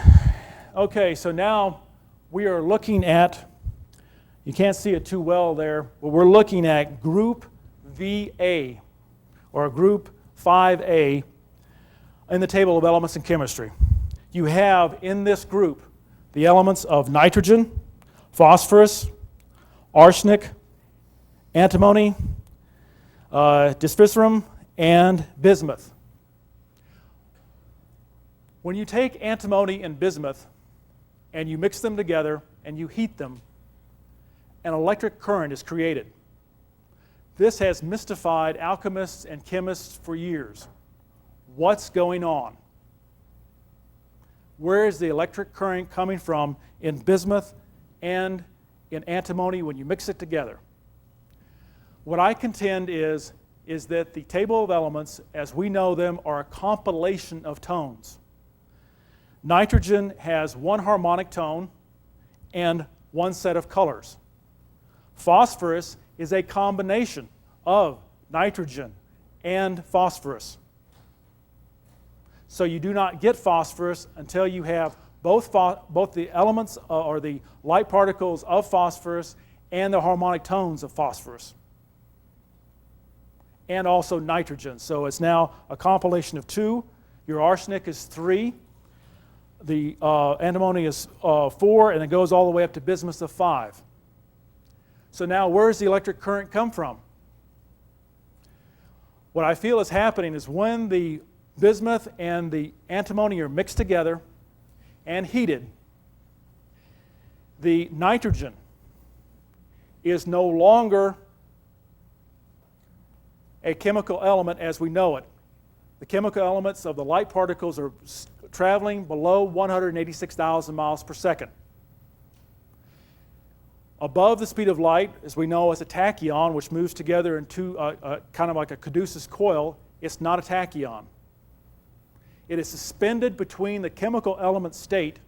Okay, so now we are looking at, you can't see it too well there, but we're looking at Group VA, or Group 5A, in the table of elements in chemistry. You have in this group the elements of nitrogen, phosphorus, arsenic, antimony, dysphosphorum, and bismuth. When you take antimony and bismuth and you mix them together and you heat them, an electric current is created. This has mystified alchemists and chemists for years. What's going on? Where is the electric current coming from in bismuth and in antimony when you mix it together? What I contend is that the table of elements, as we know them, are a compilation of tones. Nitrogen has one harmonic tone and one set of colors. Phosphorus is a combination of nitrogen and phosphorus. So you do not get phosphorus until you have both the elements or the light particles of phosphorus and the harmonic tones of phosphorus. And also nitrogen. So it's now a compilation of 2. Your arsenic is 3. The antimony is 4, and it goes all the way up to bismuth of 5. So now where does the electric current come from? What I feel is happening is when the bismuth and the antimony are mixed together and heated, the nitrogen is no longer a chemical element as we know it. The chemical elements of the light particles are traveling below 186,000 miles per second. Above the speed of light, as we know, is a tachyon, which moves together into kind of like a caduceus coil. It's not a tachyon. It is suspended between the chemical element state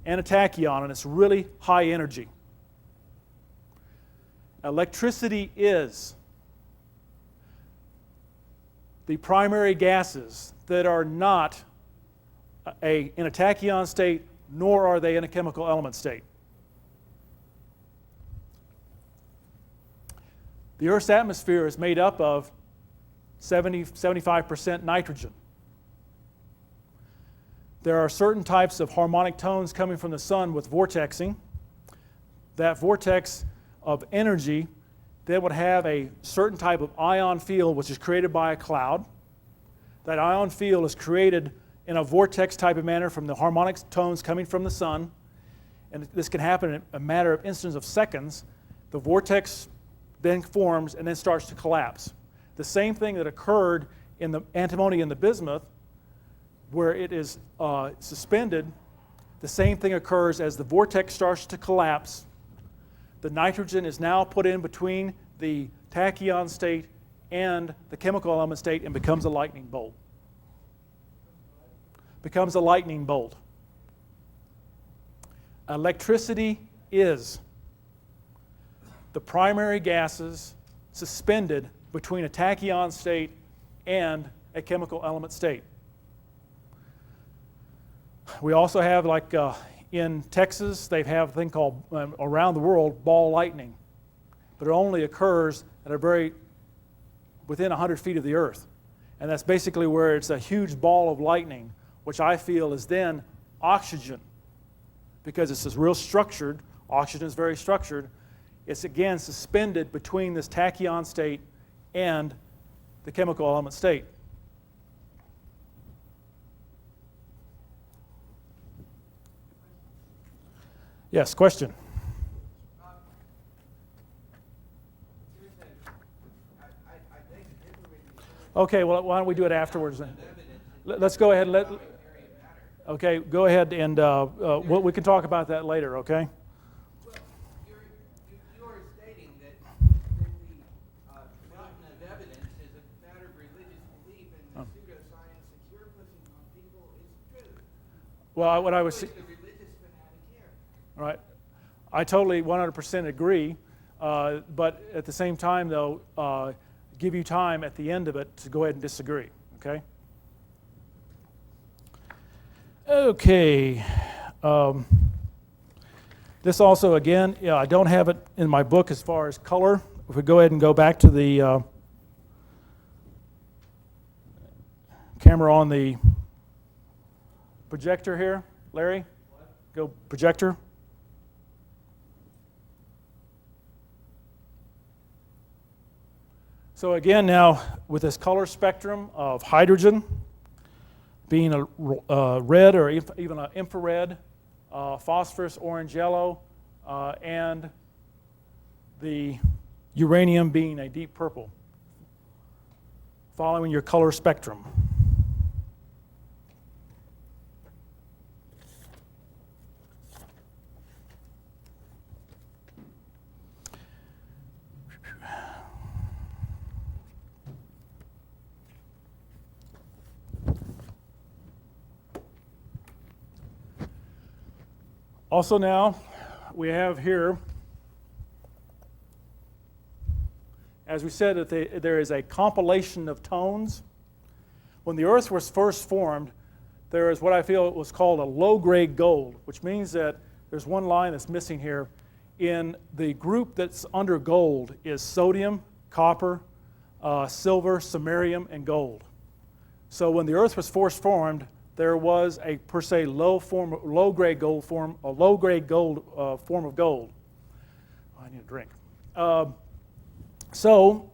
and a tachyon, and it's really high energy. Electricity is the primary gases that are not in a tachyon state, nor are they in a chemical element state. The Earth's atmosphere is made up of 75% nitrogen. There are certain types of harmonic tones coming from the sun with vortexing. That vortex of energy then would have a certain type of ion field which is created by a cloud. That ion field is created in a vortex type of manner from the harmonic tones coming from the sun. And this can happen in a matter of instances of seconds. The vortex then forms and then starts to collapse. The same thing that occurred in the antimony and the bismuth where it is suspended, the same thing occurs as the vortex starts to collapse. The nitrogen is now put in between the tachyon state and the chemical element state and becomes a lightning bolt. Becomes a lightning bolt. Electricity is the primary gases suspended between a tachyon state and a chemical element state. We also have, like in Texas, they have a thing called, around the world, ball lightning. But it only occurs at within 100 feet of the earth. And that's basically where it's a huge ball of lightning, which I feel is then oxygen. Because it's this real structured, oxygen is very structured, it's again suspended between this tachyon state and the chemical element state. Yes, question? Okay, well, why don't we do it afterwards then? Let's go ahead and okay, go ahead and we can talk about that later, okay? Well, you're stating that the mountain of evidence is a matter of religious belief, and the pseudoscience that you're pushing on people is true. Well, what I was... The religious fanatic here. Right. I totally 100% agree, but at the same time, though, give you time at the end of it to go ahead and disagree, okay? Okay. This also, again, I don't have it in my book as far as color. If we go ahead and go back to the camera on the projector here, Larry, go projector. So again, now with this color spectrum of hydrogen being a red or even an infrared, phosphorus, orange, yellow, and the uranium being a deep purple, following your color spectrum. Also now, we have here, as we said, that there is a compilation of tones. When the Earth was first formed, there is what I feel was called a low-grade gold, which means that there's one line that's missing here. In the group that's under gold is sodium, copper, silver, samarium, and gold. So when the Earth was first formed, there was a per se low-grade gold form of gold. I need a drink. So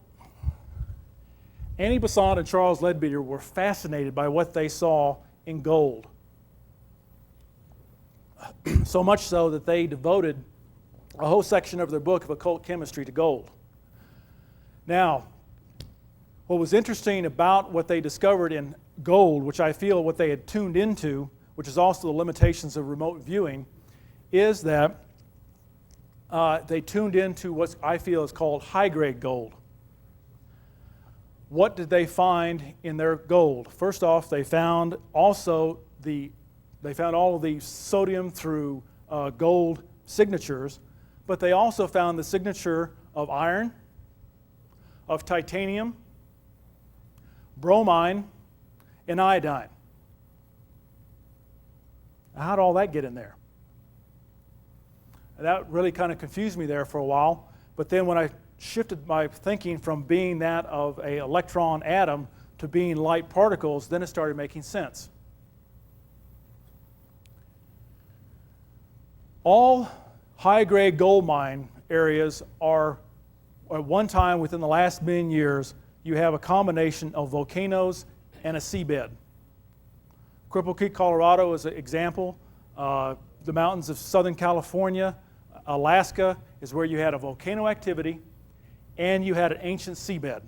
Annie Besant and Charles Leadbeater were fascinated by what they saw in gold. So much so that they devoted a whole section of their book of occult chemistry to gold. Now, what was interesting about what they discovered in gold, which I feel what they had tuned into, which is also the limitations of remote viewing, is that they tuned into what I feel is called high-grade gold. What did they find in their gold? First off, they found also all of the sodium through gold signatures, but they also found the signature of iron, of titanium, bromine, and iodine. How did all that get in there? That really kind of confused me there for a while, but then when I shifted my thinking from being that of an electron atom to being light particles, then it started making sense. All high-grade gold mine areas are, at one time within the last million years, you have a combination of volcanoes and a seabed. Cripple Creek, Colorado is an example. The mountains of Southern California, Alaska is where you had a volcano activity and you had an ancient seabed.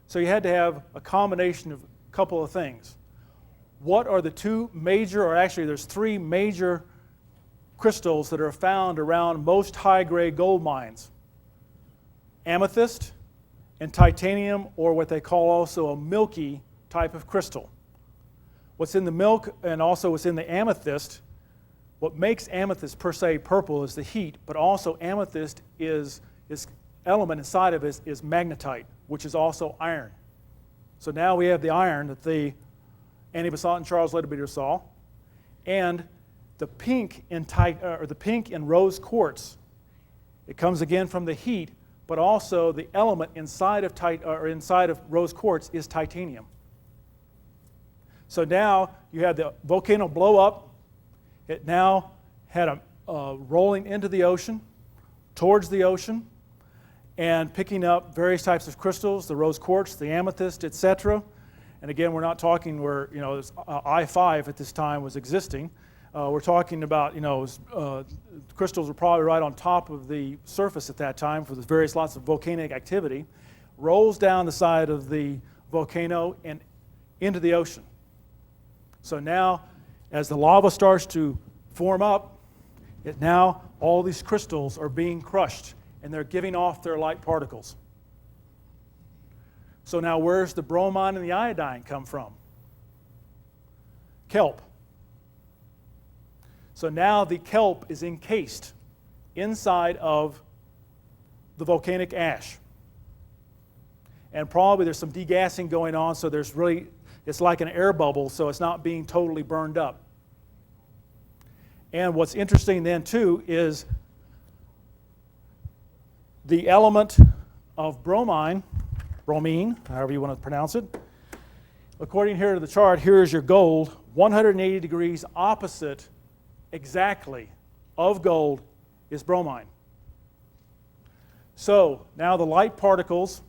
So you had to have a combination of couple of things. What are the two major, or actually there's three major crystals that are found around most high-grade gold mines? Amethyst and titanium, or what they call also a milky type of crystal. What's in the milk and also what's in the amethyst, what makes amethyst per se purple is the heat, but also amethyst is element inside of it is magnetite, which is also iron. So now we have the iron that the Annie Besant and Charles Leadbeater saw, and the pink in rose quartz. It comes again from the heat, but also the element inside of rose quartz is titanium. So now you had the volcano blow up. It now had a rolling into the ocean, towards the ocean, and picking up various types of crystals, the rose quartz, the amethyst, etc. And again, we're not talking where I-5 at this time was existing. We're talking about crystals were probably right on top of the surface at that time for the various lots of volcanic activity, rolls down the side of the volcano and into the ocean. So now, as the lava starts to form up, now all these crystals are being crushed and they're giving off their light particles. So now where's the bromine and the iodine come from? Kelp. So now the kelp is encased inside of the volcanic ash. And probably there's some degassing going on, so it's like an air bubble, so it's not being totally burned up. And what's interesting then too is the element of bromine, however you want to pronounce it. According here to the chart, here is your gold, 180 degrees opposite exactly of gold is bromine. So now the light particles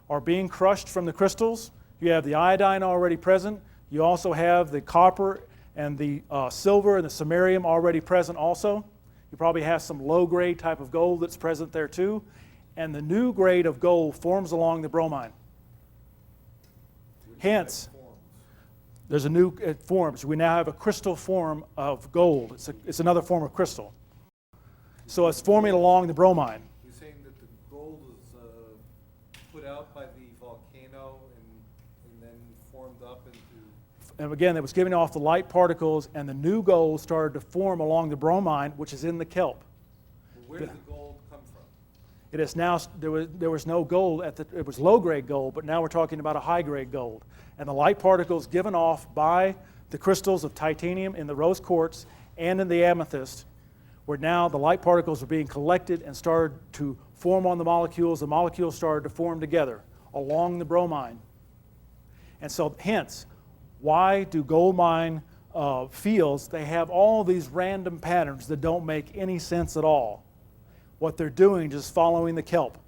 are being crushed from the crystals. You have the iodine already present. You also have the copper and the silver and the samarium already present also. You probably have some low-grade type of gold that's present there too. And the new grade of gold forms along the bromine. Hence, there's a new, it forms. We now have a crystal form of gold. It's another form of crystal. So it's forming along the bromine. You're saying that the gold was put out by the volcano and then formed up into... And again, it was giving off the light particles, and the new gold started to form along the bromine, which is in the kelp. Well, where did the gold come from? It is now, there was no gold, it was low-grade gold, but now we're talking about a high-grade gold. And the light particles given off by the crystals of titanium in the rose quartz and in the amethyst, where now the light particles are being collected and started to form on the molecules. The molecules started to form together along the bromine. And so hence, why do gold mine fields, they have all these random patterns that don't make any sense at all. What they're doing is just following the kelp.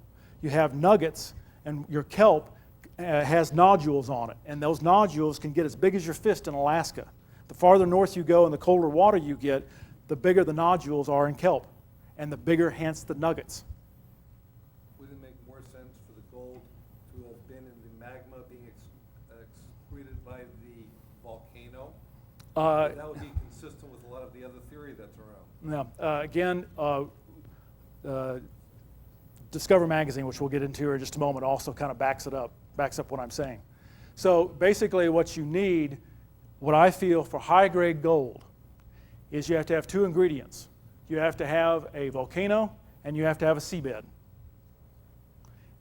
You have nuggets, and your kelp has nodules on it, and those nodules can get as big as your fist in Alaska. The farther north you go and the colder water you get, the bigger the nodules are in kelp, and the bigger, hence, the nuggets. Would it make more sense for the gold to have been in the magma being excreted by the volcano? That would be consistent with a lot of the other theory that's around. Now, again, Discover Magazine, which we'll get into here in just a moment, also kind of backs up what I'm saying. So basically what you need, what I feel for high-grade gold, is you have to have two ingredients. You have to have a volcano and you have to have a seabed.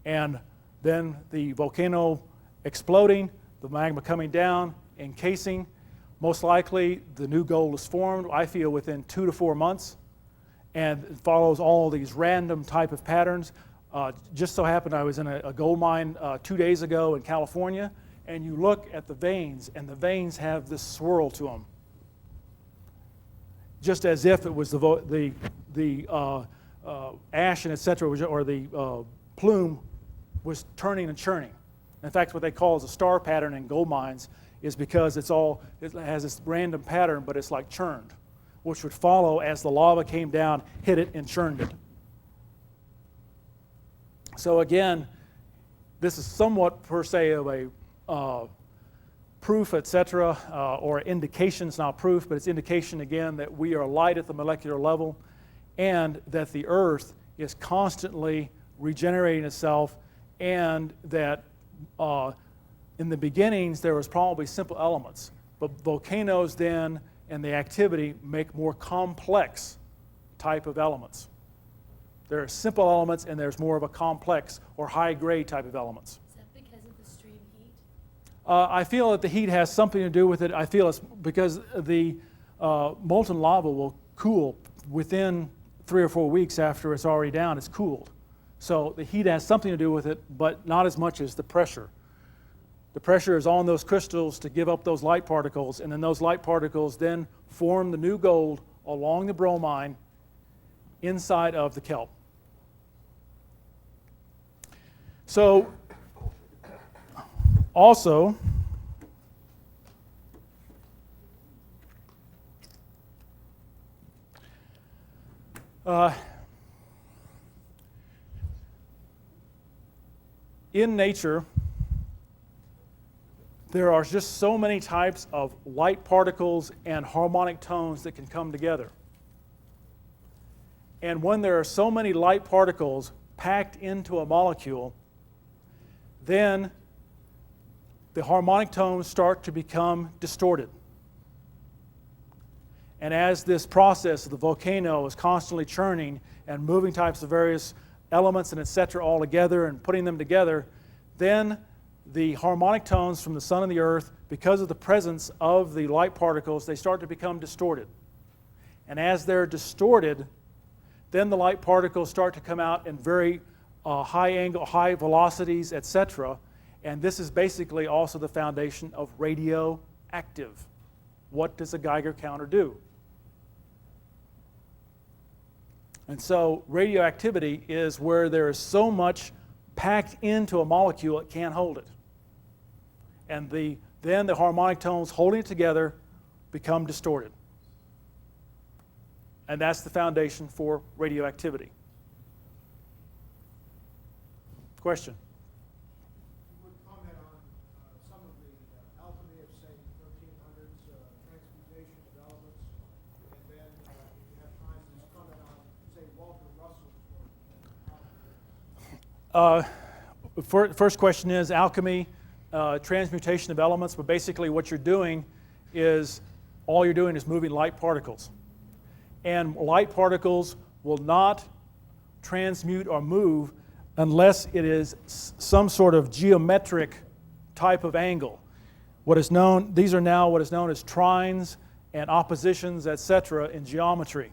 And then the volcano exploding, the magma coming down, encasing, most likely the new gold is formed, I feel, within 2 to 4 months, and it follows all these random type of patterns. Just so happened I was in a gold mine 2 days ago in California, and you look at the veins, and the veins have this swirl to them, just as if it was the ash and etc., or the plume was turning and churning. In fact, what they call as a star pattern in gold mines is because it has this random pattern, but it's like churned, which would follow as the lava came down, hit it, and churned it. So again, this is somewhat per se of a proof, etc., or indications, not proof, but it's indication again that we are light at the molecular level and that the Earth is constantly regenerating itself, and that in the beginnings there was probably simple elements, but volcanoes then and the activity make more complex type of elements. There are simple elements and there's more of a complex or high-grade type of elements. Is that because of the stream heat? I feel that the heat has something to do with it. I feel it's because the molten lava will cool within 3 or 4 weeks after it's already down. It's cooled. So the heat has something to do with it, but not as much as the pressure. The pressure is on those crystals to give up those light particles, and then those light particles then form the new gold along the bromine inside of the kelp. So also, in nature, there are just so many types of light particles and harmonic tones that can come together. And when there are so many light particles packed into a molecule, then the harmonic tones start to become distorted. And as this process of the volcano is constantly churning and moving types of various elements and etc. all together and putting them together, then the harmonic tones from the sun and the earth, because of the presence of the light particles, they start to become distorted. And as they're distorted, then the light particles start to come out in very high angle, high velocities, etc. And this is basically also the foundation of radioactive. What does a Geiger counter do? And so radioactivity is where there is so much packed into a molecule it can't hold it. And then the harmonic tones holding it together become distorted. And that's the foundation for radioactivity. Question? You would comment on some of the alchemy of, say, 1300s transmutation of elements, and then if you have time, just comment on, say, Walter Russell's work. First question is alchemy, transmutation of elements, but basically what you're doing is, all you're doing is moving light particles. And light particles will not transmute or move unless it is some sort of geometric type of angle. These are now what is known as trines and oppositions, etc. in geometry.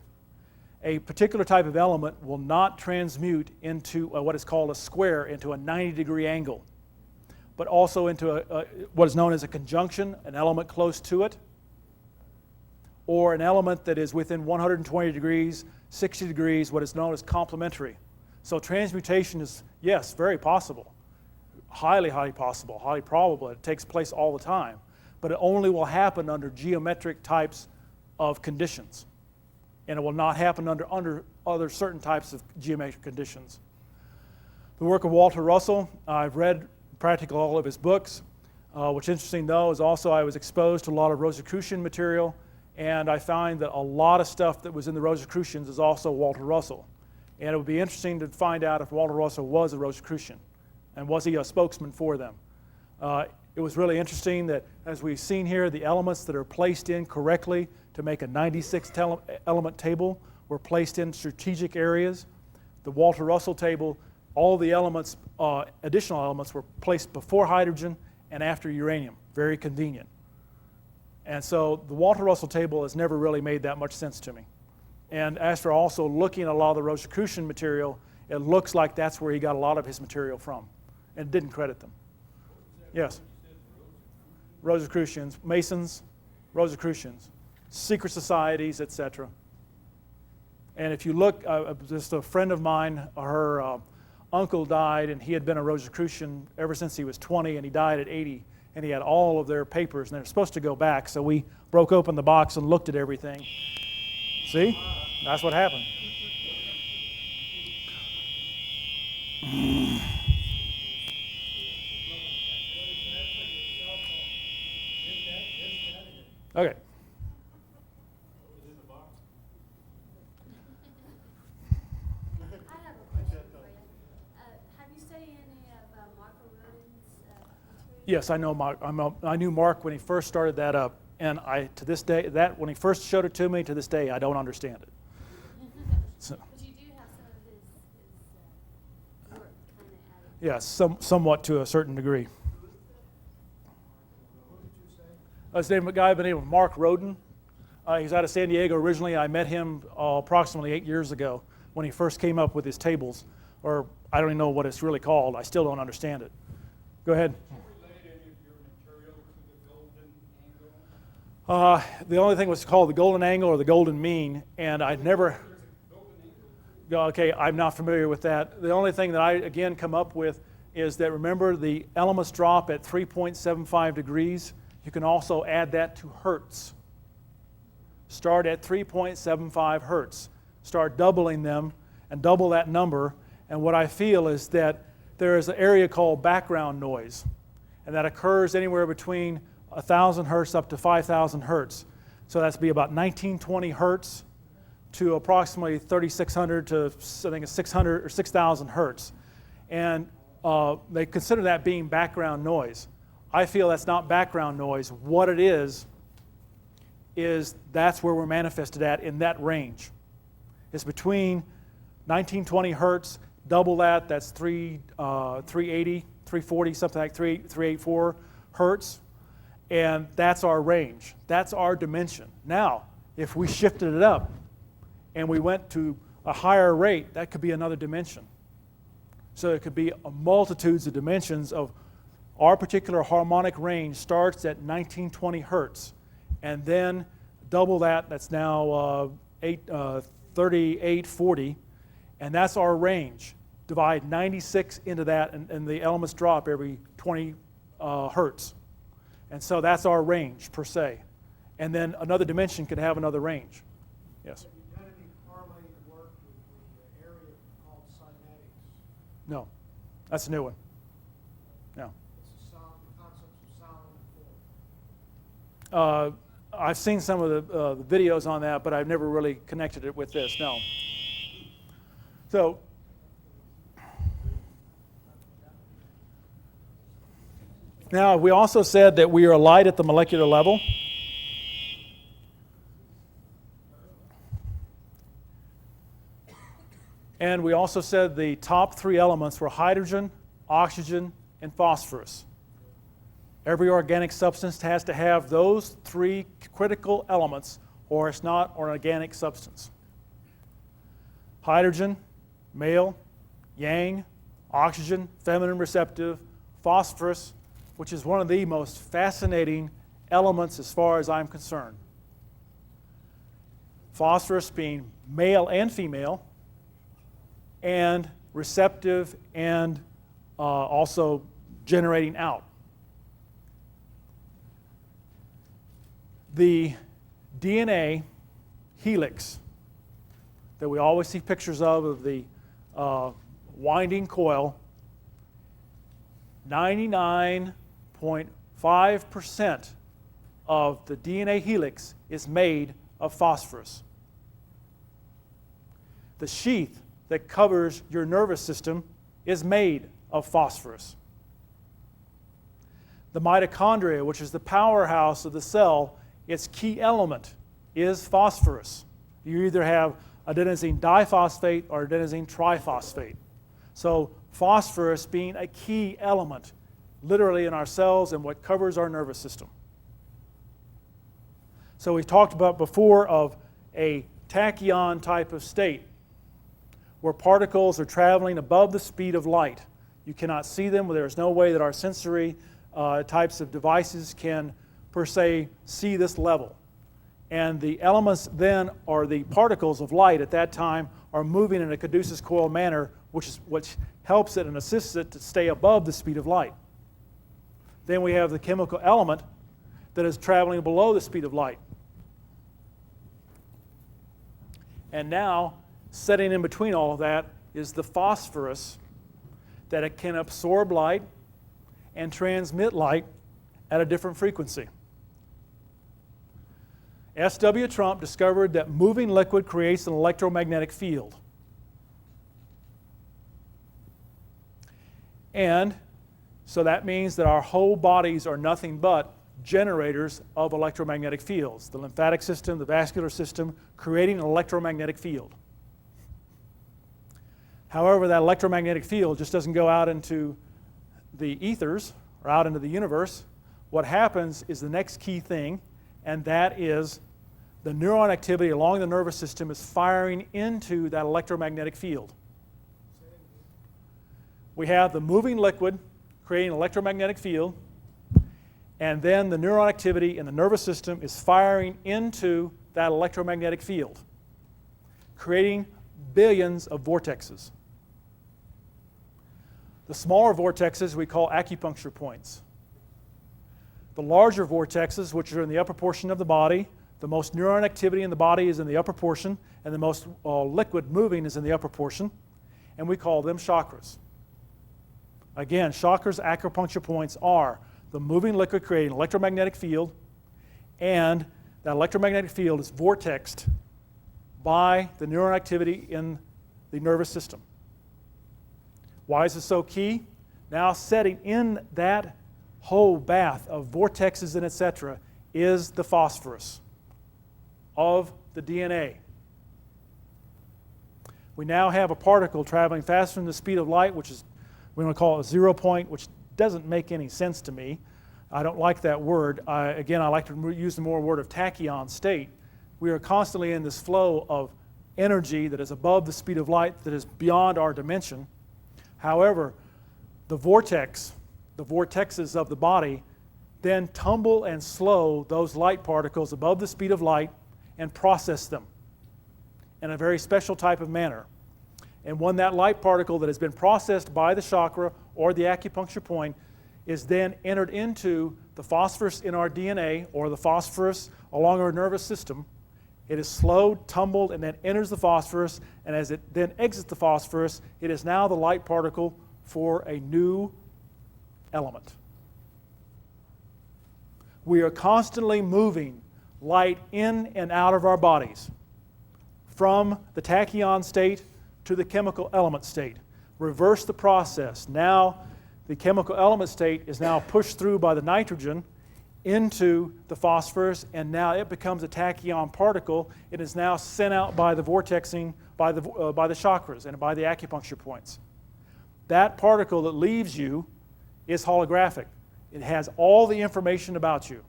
A particular type of element will not transmute into what is called a square, into a 90-degree angle, but also into what is known as a conjunction, an element close to it, or an element that is within 120 degrees, 60 degrees, what is known as complementary. So transmutation is, yes, very possible, highly, highly possible, highly probable. It takes place all the time, but it only will happen under geometric types of conditions. And it will not happen under other certain types of geometric conditions. The work of Walter Russell, I've read practically all of his books. What's interesting, though, is also I was exposed to a lot of Rosicrucian material, and I find that a lot of stuff that was in the Rosicrucians is also Walter Russell. And it would be interesting to find out if Walter Russell was a Rosicrucian, and was he a spokesman for them. It was really interesting that, as we've seen here, the elements that are placed in correctly to make a 96 element table were placed in strategic areas. The Walter Russell table, all the elements, additional elements, were placed before hydrogen and after uranium. Very convenient. And so the Walter Russell table has never really made that much sense to me. And as for also looking at a lot of the Rosicrucian material, it looks like that's where he got a lot of his material from, and didn't credit them. Yes. Rosicrucians, Masons, Rosicrucians, secret societies, etc. And if you look, just a friend of mine, her uncle died, and he had been a Rosicrucian ever since he was 20, and he died at 80. And he had all of their papers, and they're supposed to go back. So we broke open the box and looked at everything. See? That's what happened. Okay. I have a question for you. Have you studied any of Marco Rodin's material? Yes, I know Mark. I knew Mark when he first started that up, and to this day, when he first showed it to me, to this day, I don't understand it. So, But you do have some of his work kind of added. yeah, somewhat to a certain degree. His name, a guy by the name of Mark Rodin. He's out of San Diego originally. I met him approximately 8 years ago when he first came up with his tables, or I don't even know what it's really called. I still don't understand it. Go ahead. The only thing was called the golden angle or the golden mean, and I'd never. Okay, I'm not familiar with that. The only thing that I again come up with is that, remember, the elements drop at 3.75 degrees. You can also add that to hertz. Start at 3.75 hertz. Start doubling them and double that number. And what I feel is that there is an area called background noise, and that occurs anywhere between 1,000 hertz up to 5,000 hertz. So that's be about 1920 hertz to approximately 3,600 to, I think it's 600 or 6,000 hertz. And they consider that being background noise. I feel that's not background noise. What it is that's where we're manifested at in that range. It's between 1920 hertz, double that, that's 380, 340, something like 384 hertz. And that's our range. That's our dimension. Now, if we shifted it up and we went to a higher rate, that could be another dimension. So it could be multitudes of dimensions of our particular harmonic range starts at 1920 hertz. And then double that, that's now 3840. And that's our range. Divide 96 into that, and the elements drop every 20 hertz. And so that's our range, per se. And then another dimension could have another range. Yes? Have you done any correlated work with the area called cymatics? No. That's a new one. No. It's the concepts of sound and form. I've seen some of the videos on that, but I've never really connected it with this, no. So, now we also said that we are light at the molecular level. And we also said the top three elements were hydrogen, oxygen, and phosphorus. Every organic substance has to have those three critical elements, or it's not an organic substance. Hydrogen, male, yang, oxygen, feminine receptive, phosphorus, which is one of the most fascinating elements as far as I'm concerned. Phosphorus being male and female, and receptive and also generating out. The DNA helix that we always see pictures of the winding coil, 99.5% of the DNA helix is made of phosphorus. The sheath that covers your nervous system is made of phosphorus. The mitochondria, which is the powerhouse of the cell, its key element is phosphorus. You either have adenosine diphosphate or adenosine triphosphate. So phosphorus being a key element literally in our cells and what covers our nervous system. So we talked about before of a tachyon type of state where particles are traveling above the speed of light. You cannot see them. There's no way that our sensory types of devices can, per se, see this level. And the elements then, or the particles of light at that time, are moving in a caduceus coil manner, which helps it and assists it to stay above the speed of light. Then we have the chemical element that is traveling below the speed of light. And now, setting in between all of that is the phosphorus that it can absorb light and transmit light at a different frequency. S.W. Trump discovered that moving liquid creates an electromagnetic field. And so that means that our whole bodies are nothing but generators of electromagnetic fields. The lymphatic system, the vascular system, creating an electromagnetic field. However, that electromagnetic field just doesn't go out into the ethers or out into the universe. What happens is the next key thing, and that is the neuron activity along the nervous system is firing into that electromagnetic field. We have the moving liquid creating an electromagnetic field, and then the neuron activity in the nervous system is firing into that electromagnetic field, creating billions of vortexes. The smaller vortexes we call acupuncture points. The larger vortexes, which are in the upper portion of the body, the most neuron activity in the body is in the upper portion, and the most liquid moving is in the upper portion, and we call them chakras. Again, chakras, acupuncture points are the moving liquid creating an electromagnetic field, and that electromagnetic field is vortexed by the neuron activity in the nervous system. Why is this so key? Now setting in that whole bath of vortexes and etc. is the phosphorus of the DNA. We now have a particle traveling faster than the speed of light, which is, we want to call it a 0 point, which doesn't make any sense to me. I don't like that word. Again, I like to use the more word of tachyon state. We are constantly in this flow of energy that is above the speed of light, that is beyond our dimension. However, the vortexes of the body then tumble and slow those light particles above the speed of light and process them in a very special type of manner. And when that light particle that has been processed by the chakra or the acupuncture point is then entered into the phosphorus in our DNA or the phosphorus along our nervous system, it is slowed, tumbled, and then enters the phosphorus, and as it then exits the phosphorus, it is now the light particle for a new element. We are constantly moving light in and out of our bodies from the tachyon state to the chemical element state. Reverse the process. Now the chemical element state is now pushed through by the nitrogen into the phosphorus, and now it becomes a tachyon particle. It is now sent out by the vortexing, by the chakras and by the acupuncture points. That particle that leaves you is holographic. It has all the information about you.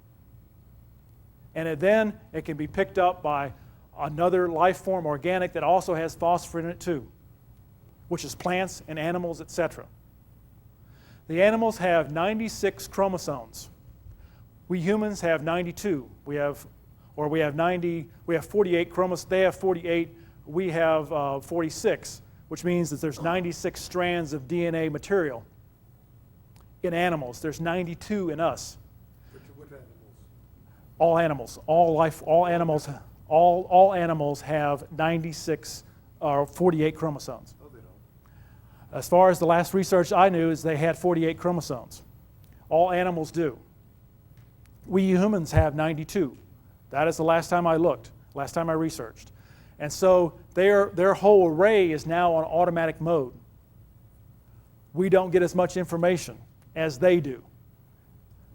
And it can be picked up by another life form, organic, that also has phosphorus in it too, which is plants and animals, etc. The animals have 96 chromosomes. We humans have 92. We have 48 chromosomes. They have 48. We have 46, which means that there's 96 strands of DNA material in animals. There's 92 in us. What animals? All animals, all life, all animals have 96 or 48 chromosomes. Oh, they don't. As far as the last research I knew is they had 48 chromosomes. All animals do. We humans have 92. That is the last time I looked, last time I researched. And so their whole array is now on automatic mode. We don't get as much information as they do.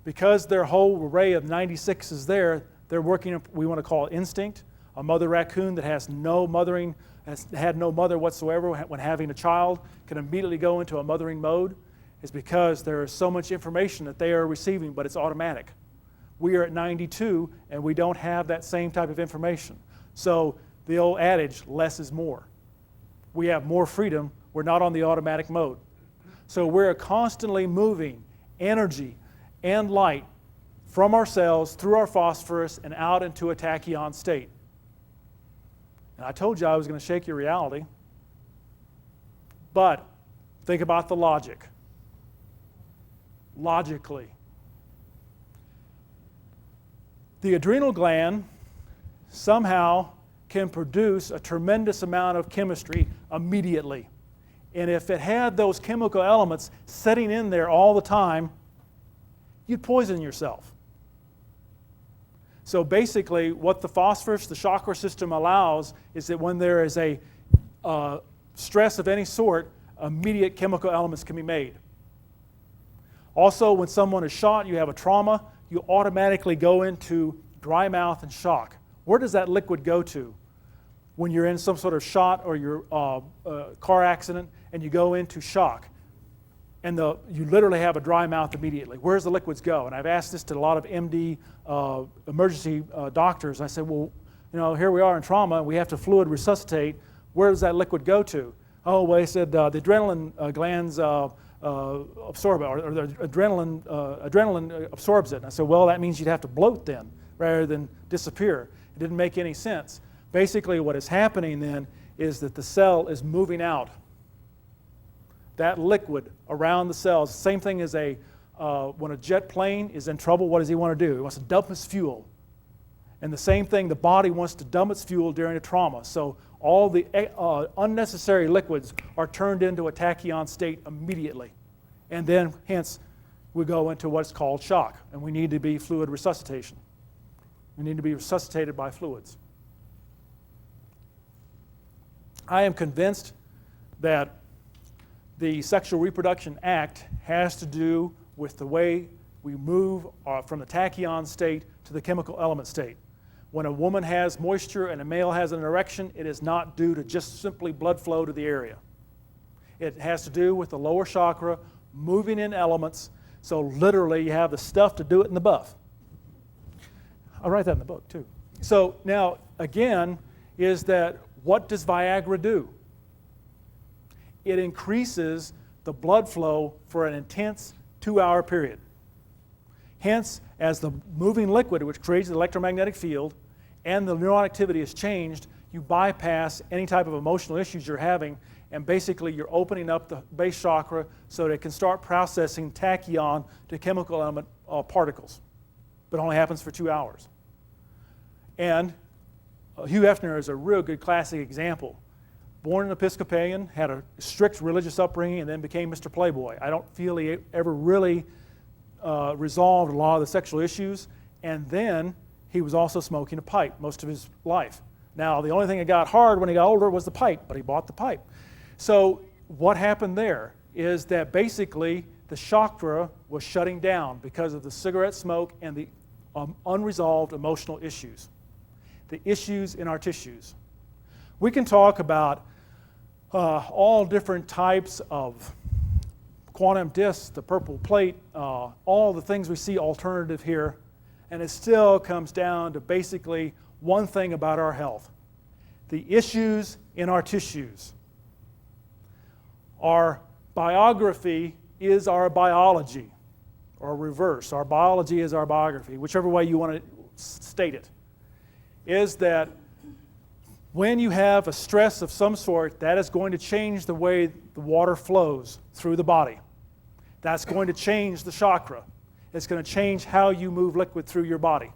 Because their whole array of 96 is there, they're working, we want to call it instinct. A mother raccoon that has had no mother whatsoever when having a child can immediately go into a mothering mode, is because there is so much information that they are receiving, but it's automatic. We are at 92 and we don't have that same type of information. So the old adage, less is more. We have more freedom. We're not on the automatic mode. So we're constantly moving energy and light from our cells through our phosphorus and out into a tachyon state. And I told you I was going to shake your reality. But think about the logic. Logically, the adrenal gland somehow can produce a tremendous amount of chemistry immediately. And if it had those chemical elements sitting in there all the time, you'd poison yourself. So basically, what the phosphorus, the chakra system allows is that when there is a stress of any sort, immediate chemical elements can be made. Also, when someone is shot, you have a trauma, you automatically go into dry mouth and shock. Where does that liquid go to? When you're in some sort of shot or your car accident and you go into shock, and you literally have a dry mouth immediately. Where does the liquids go? And I've asked this to a lot of MD emergency doctors. I said, well, here we are in trauma, and we have to fluid resuscitate. Where does that liquid go to? Oh, well, they said the adrenaline glands absorb it, or the adrenaline absorbs it. And I said, well, that means you'd have to bloat then, rather than disappear. It didn't make any sense. Basically, what is happening then is that the cell is moving out. That liquid around the cells, same thing as when a jet plane is in trouble, what does he want to do? He wants to dump his fuel. And the same thing, the body wants to dump its fuel during a trauma. So all the unnecessary liquids are turned into a tachyon state immediately. And then, hence, we go into what's called shock. And we need to be fluid resuscitation. We need to be resuscitated by fluids. I am convinced that the Sexual Reproduction Act has to do with the way we move from the tachyon state to the chemical element state. When a woman has moisture and a male has an erection, it is not due to just simply blood flow to the area. It has to do with the lower chakra moving in elements, so literally you have the stuff to do it in the buff. I'll write that in the book too. So now, again, is that what does Viagra do? It increases the blood flow for an intense 2-hour period. Hence, as the moving liquid, which creates the electromagnetic field, and the neuron activity is changed, you bypass any type of emotional issues you're having, and basically you're opening up the base chakra so that it can start processing tachyon to chemical element particles. But it only happens for 2 hours. And Hugh Hefner is a real good classic example. Born an Episcopalian, had a strict religious upbringing, and then became Mr. Playboy. I don't feel he ever really resolved a lot of the sexual issues. And then he was also smoking a pipe most of his life. Now, the only thing that got hard when he got older was the pipe, but he bought the pipe. So what happened there is that basically the chakra was shutting down because of the cigarette smoke and the unresolved emotional issues, the issues in our tissues. We can talk about all different types of quantum disks, the purple plate, all the things we see alternative here, and it still comes down to basically one thing about our health: the issues in our tissues. Our biography is our biology, or reverse. Our biology is our biography, whichever way you want to state it, is that when you have a stress of some sort, that is going to change the way the water flows through the body. That's going to change the chakra. It's going to change how you move liquid through your body.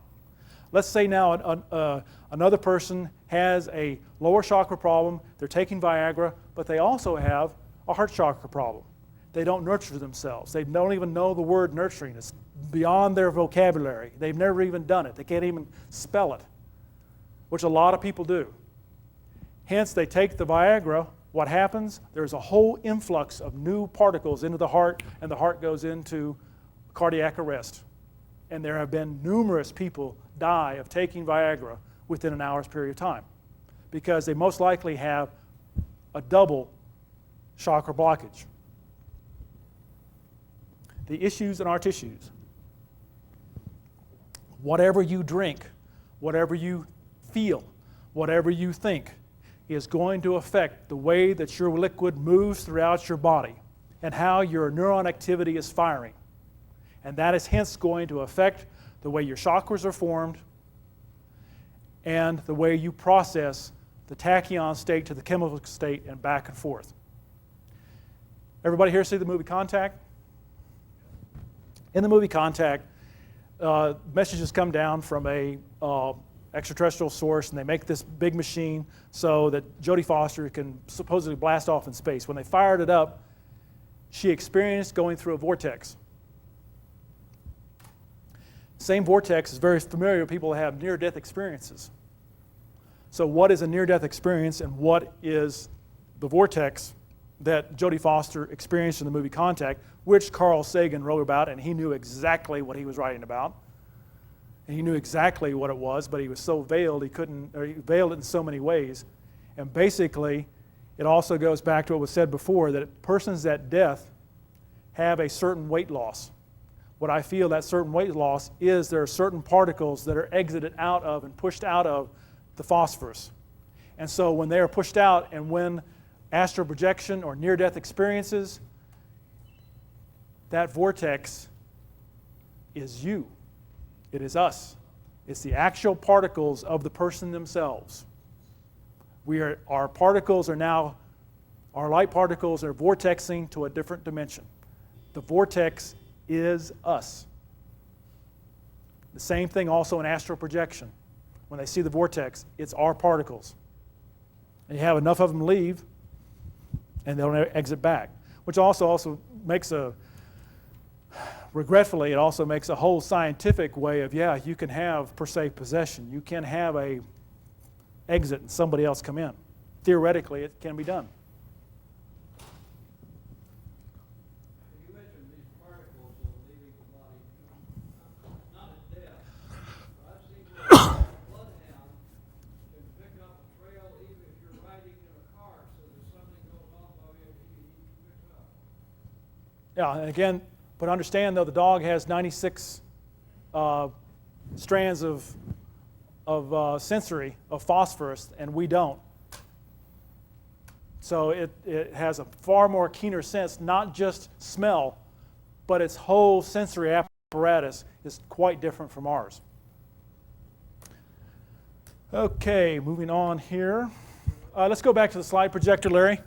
Let's say now another person has a lower chakra problem. They're taking Viagra, but they also have a heart chakra problem. They don't nurture themselves. They don't even know the word nurturing. It's beyond their vocabulary. They've never even done it. They can't even spell it, which a lot of people do. Hence, they take the Viagra. What happens? There's a whole influx of new particles into the heart, and the heart goes into cardiac arrest. And there have been numerous people die of taking Viagra within an hour's period of time because they most likely have a double chakra blockage. The issues in our tissues. Whatever you drink, whatever you feel, whatever you think is going to affect the way that your liquid moves throughout your body and how your neuron activity is firing. And that is hence going to affect the way your chakras are formed and the way you process the tachyon state to the chemical state and back and forth. Everybody here see the movie Contact? In the movie Contact, messages come down from a extraterrestrial source, and they make this big machine so that Jodie Foster can supposedly blast off in space. When they fired it up, she experienced going through a vortex. Same vortex is very familiar with people that have near-death experiences. So what is a near-death experience and what is the vortex that Jodie Foster experienced in the movie Contact, which Carl Sagan wrote about, and he knew exactly what he was writing about. And he knew exactly what it was, but he was so veiled, he veiled it in so many ways. And basically, it also goes back to what was said before, that persons at death have a certain weight loss. What I feel that certain weight loss is there are certain particles that are exited out of and pushed out of the phosphorus. And so when they are pushed out and when astral projection or near-death experiences, that vortex is you. It is us. It's the actual particles of the person themselves. Our particles are now, our light particles are vortexing to a different dimension. The vortex is us. The same thing also in astral projection. When they see the vortex, it's our particles. And you have enough of them leave, and they'll exit back. Which also makes regretfully, it also makes a whole scientific way of, yeah, you can have, per se, possession. You can have a exit and somebody else come in. Theoretically, it can be done. You mentioned these particles leaving the body, not at death. I've seen where a bloodhound can pick up a trail even if you're riding in a car, so that something goes off of you, he picks up. Yeah, and again, but understand though, the dog has 96 strands of sensory, of phosphorus, and we don't. So it has a far more keener sense, not just smell, but its whole sensory apparatus is quite different from ours. Okay, moving on here. Let's go back to the slide projector, Larry.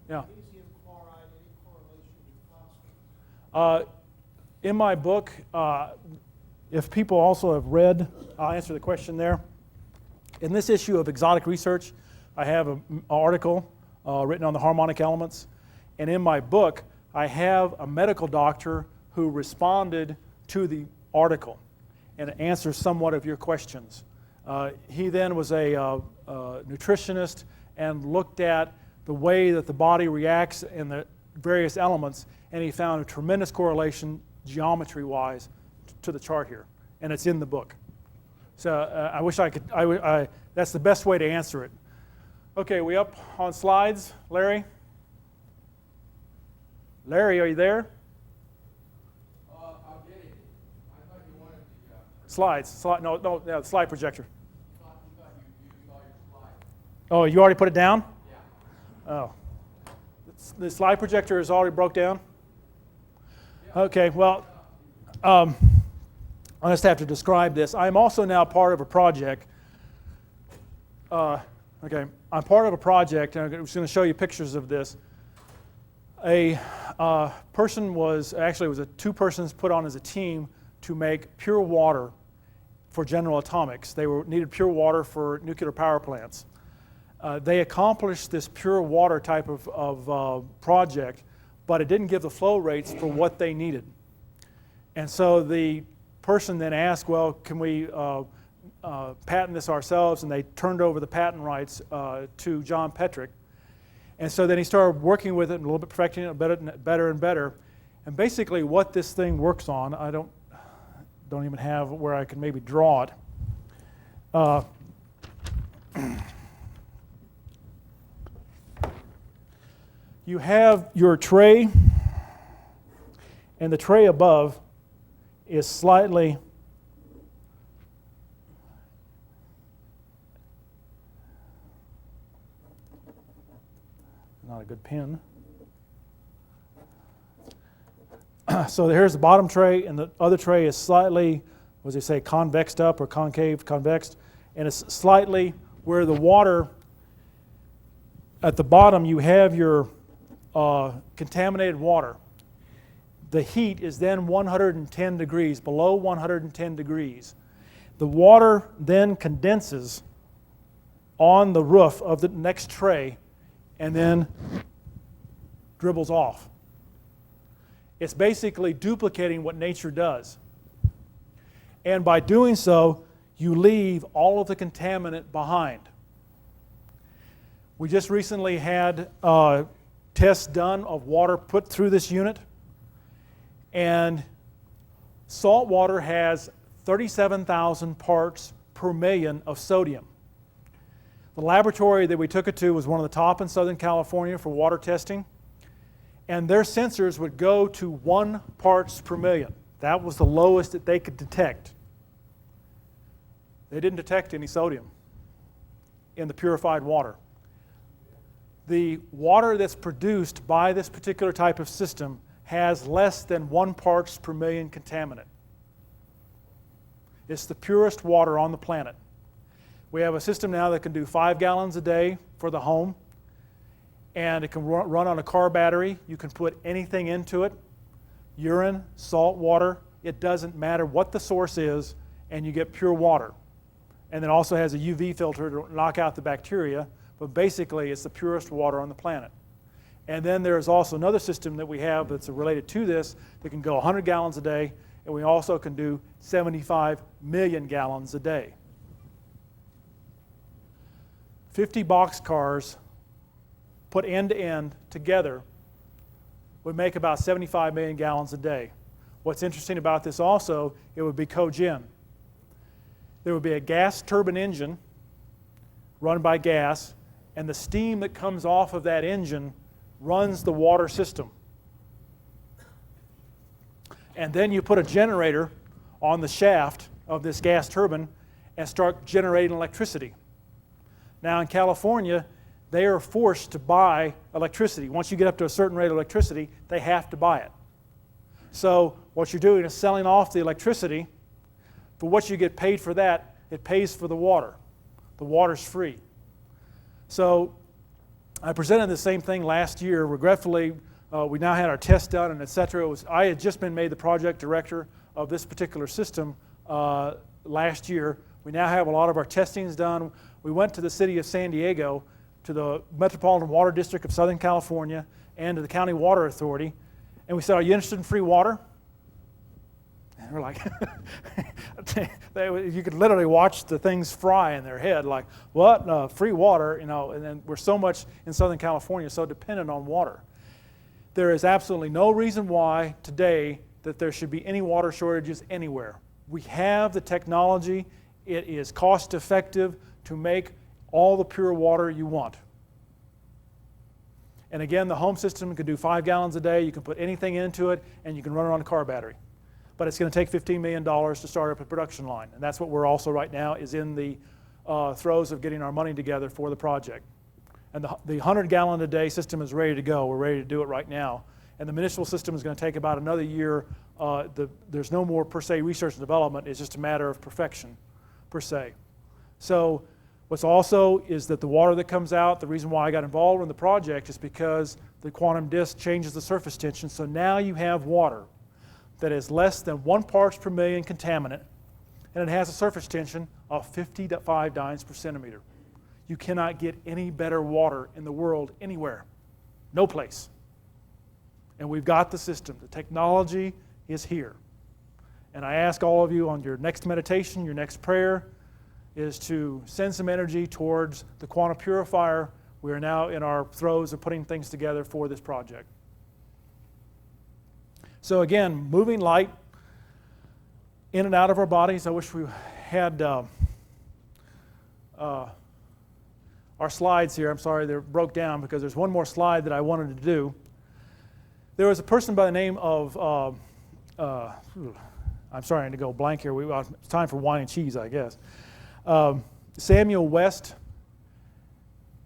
Yeah. Magnesium chloride, any correlation with phosphorus? In my book, if people also have read, I'll answer the question there. In this issue of Exotic Research, I have an article written on the harmonic elements. And in my book, I have a medical doctor who responded to the article and answers somewhat of your questions. He then was a nutritionist and looked at the way that the body reacts in the various elements, and he found a tremendous correlation geometry-wise to the chart here, and it's in the book. So I wish I could, that's the best way to answer it. Okay, we up on slides, Larry? Larry, are you there? I'll get it. I thought you wanted the... Slides, the slide projector. You thought you used all your slides. Oh, you already put it down? Yeah. Oh. The slide projector is already broke down? Okay, well, I just have to describe this. I'm also now part of a project. I'm part of a project, and I'm just going to show you pictures of this. A person was, actually it was two persons put on as a team to make pure water for General Atomics. They needed pure water for nuclear power plants. They accomplished this pure water type of project, but it didn't give the flow rates for what they needed. And so the person then asked, well, can we patent this ourselves? And they turned over the patent rights to John Petrick. And so then he started working with it and a little bit perfecting it better and better. And basically what this thing works on, I don't even have where I can maybe draw it. You have your tray, and the tray above is slightly not a good pin. So here's the bottom tray, and the other tray is slightly, what does it say, convexed up or concave, convexed, and it's slightly where the water, at the bottom you have your contaminated water. The heat is then 110 degrees, below 110 degrees. The water then condenses on the roof of the next tray and then dribbles off. It's basically duplicating what nature does. And by doing so, you leave all of the contaminant behind. We just recently had tests done of water put through this unit, and salt water has 37,000 parts per million of sodium. The laboratory that we took it to was one of the top in Southern California for water testing, and their sensors would go to 1 parts per million. That was the lowest that they could detect. They didn't detect any sodium in the purified water. The water that's produced by this particular type of system has less than 1 parts per million contaminant. It's the purest water on the planet. We have a system now that can do 5 gallons a day for the home, and it can run on a car battery. You can put anything into it, urine, salt water. It doesn't matter what the source is, and you get pure water. And it also has a UV filter to knock out the bacteria, but basically it's the purest water on the planet. And then there's also another system that we have that's related to this that can go 100 gallons a day, and we also can do 75 million gallons a day. 50 boxcars put end to end together would make about 75 million gallons a day. What's interesting about this also, it would be cogen. There would be a gas turbine engine run by gas, and the steam that comes off of that engine runs the water system. And then you put a generator on the shaft of this gas turbine and start generating electricity. Now in California, they are forced to buy electricity. Once you get up to a certain rate of electricity, they have to buy it. So what you're doing is selling off the electricity. For what you get paid for that, it pays for the water. The water's free. So I presented the same thing last year. Regretfully, we now had our test done and et cetera. I had just been made the project director of this particular system last year. We now have a lot of our testings done. We went to the city of San Diego, to the Metropolitan Water District of Southern California, and to the County Water Authority, and we said, "Are you interested in free water?" And we're like, you could literally watch the things fry in their head, like, what? No, free water, you know, and then we're so much in Southern California so dependent on water. There is absolutely no reason why today that there should be any water shortages anywhere. We have the technology. It is cost effective to make all the pure water you want. And again, the home system can do 5 gallons a day. You can put anything into it, and you can run it on a car battery. But it's going to take $15 million to start up a production line. And that's what we're also right now is in the throes of getting our money together for the project. And the 100-gallon-a-day system is ready to go. We're ready to do it right now. And the municipal system is going to take about another year. There's no more, per se, research and development. It's just a matter of perfection, per se. So what's also is that the water that comes out, the reason why I got involved in the project is because the quantum disk changes the surface tension. So now you have water that is less than 1 parts per million contaminant, and it has a surface tension of 55 dynes per centimeter. You cannot get any better water in the world anywhere. No place. And we've got the system. The technology is here. And I ask all of you on your next meditation, your next prayer, is to send some energy towards the quantum purifier. We are now in our throes of putting things together for this project. So again, moving light in and out of our bodies. I wish we had our slides here. I'm sorry, they're broke down because there's one more slide that I wanted to do. There was a person by the name of, I'm starting to go blank here. It's time for wine and cheese, I guess. Samuel West,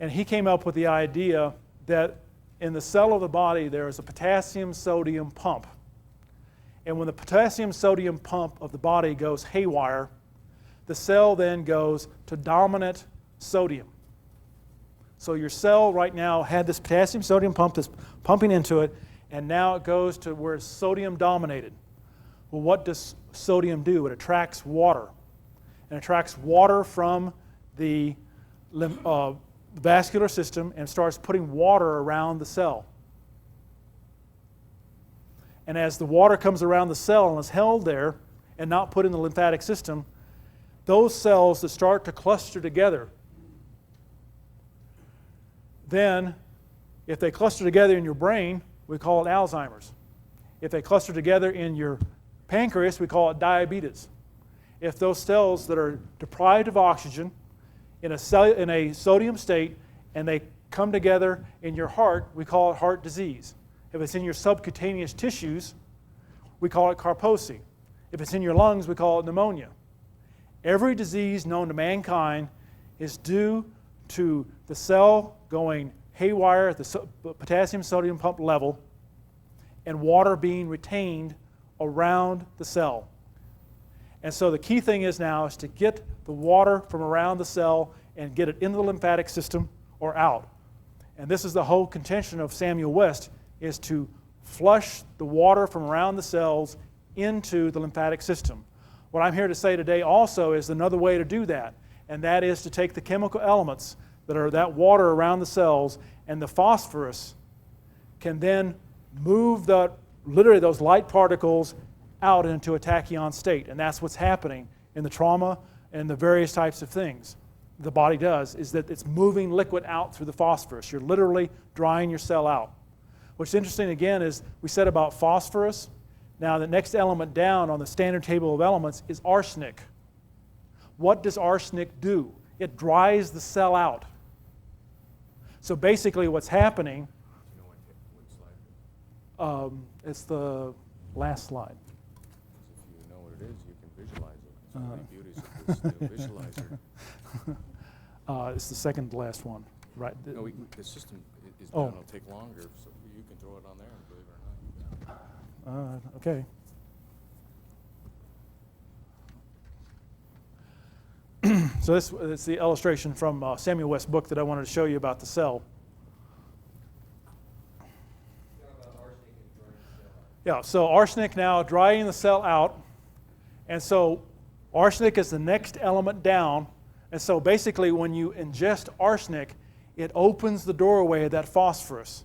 and he came up with the idea that in the cell of the body there is a potassium-sodium pump. And when the potassium-sodium pump of the body goes haywire, the cell then goes to dominant sodium. So your cell right now had this potassium-sodium pump that's pumping into it, and now it goes to where it's sodium dominated. Well, what does sodium do? It attracts water. And attracts water from the vascular system and starts putting water around the cell. And as the water comes around the cell and is held there and not put in the lymphatic system, those cells that start to cluster together, then if they cluster together in your brain, we call it Alzheimer's. If they cluster together in your pancreas, we call it diabetes. If those cells that are deprived of oxygen in a sodium state and they come together in your heart, we call it heart disease. If it's in your subcutaneous tissues, we call it Kaposi. If it's in your lungs, we call it pneumonia. Every disease known to mankind is due to the cell going haywire at the potassium-sodium pump level and water being retained around the cell. And so the key thing is now is to get the water from around the cell and get it into the lymphatic system or out. And this is the whole contention of Samuel West, is to flush the water from around the cells into the lymphatic system. What I'm here to say today also is another way to do that, and that is to take the chemical elements that are that water around the cells, and the phosphorus can then move literally those light particles out into a tachyon state. And that's what's happening in the trauma and the various types of things the body does, is that it's moving liquid out through the phosphorus. You're literally drying your cell out. What's interesting again is we said about phosphorus. Now the next element down on the standard table of elements is arsenic. What does arsenic do? It dries the cell out. So basically what's happening, it's the last slide. If you know what it is, you can visualize it. It's one of the beauties of this new visualizer. It's the second to last one, right? No, the system is done. It'll take longer, so you can throw it on there, believe it or not. Okay. So this is the illustration from Samuel West's book that I wanted to show you about the cell. Yeah, so arsenic now drying the cell out. And so arsenic is the next element down. And so basically when you ingest arsenic, it opens the doorway of that phosphorus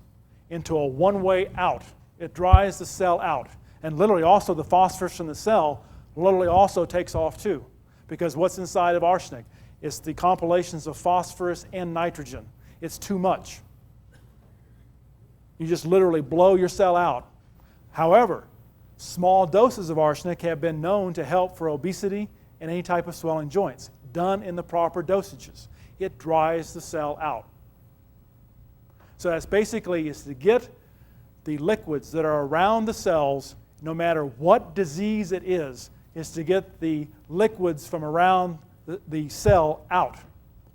into a one-way out. It dries the cell out. And literally also the phosphorus from the cell literally also takes off too. Because what's inside of arsenic? It's the compilations of phosphorus and nitrogen. It's too much. You just literally blow your cell out. However, small doses of arsenic have been known to help for obesity and any type of swelling joints, done in the proper dosages. It dries the cell out. So that's basically is to get the liquids that are around the cells, no matter what disease it is to get the liquids from around the cell out,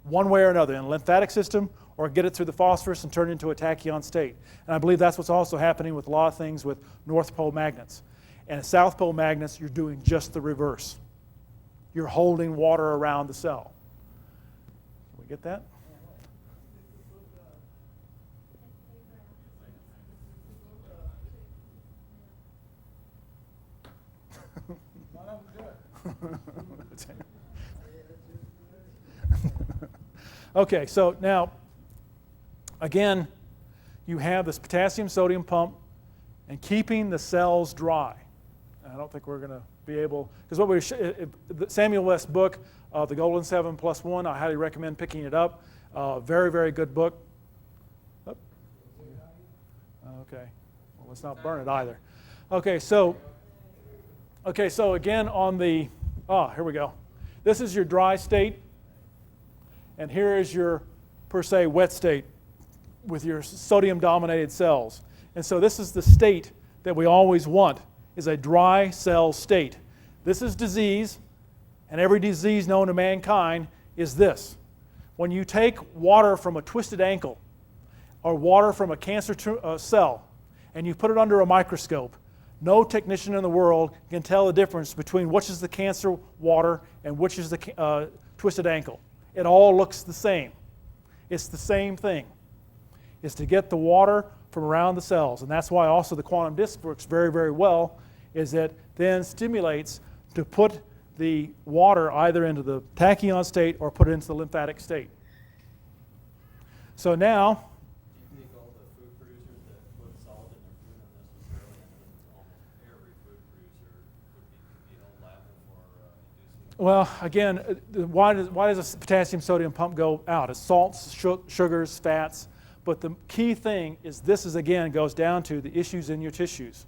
one way or another, in the lymphatic system, or get it through the phosphorus and turn it into a tachyon state. And I believe that's what's also happening with a lot of things with North Pole magnets. And South Pole magnets, you're doing just the reverse. You're holding water around the cell. Can we get that? Okay, so now, again, you have this potassium-sodium pump and keeping the cells dry. I don't think we're going to be able, because what Samuel West's book, The Golden 7+1, I highly recommend picking it up. Very, very good book. Oh. Okay, well, let's not burn it either. Okay, so again on the, here we go. This is your dry state, and here is your, per se, wet state with your sodium-dominated cells. And so this is the state that we always want, is a dry cell state. This is disease, and every disease known to mankind is this. When you take water from a twisted ankle or water from a cancer cell and you put it under a microscope, no technician in the world can tell the difference between which is the cancer water and which is the twisted ankle. It all looks the same. It's the same thing. It's to get the water from around the cells. And that's why also the quantum disk works very, very well, is that then stimulates to put the water either into the tachyon state or put it into the lymphatic state. So now, do you think all the food producers that put salt in their food unnecessarily and it's almost Well, again, why does a potassium-sodium pump go out? It's salts, sugars, fats. But the key thing is this is, again, goes down to the issues in your tissues.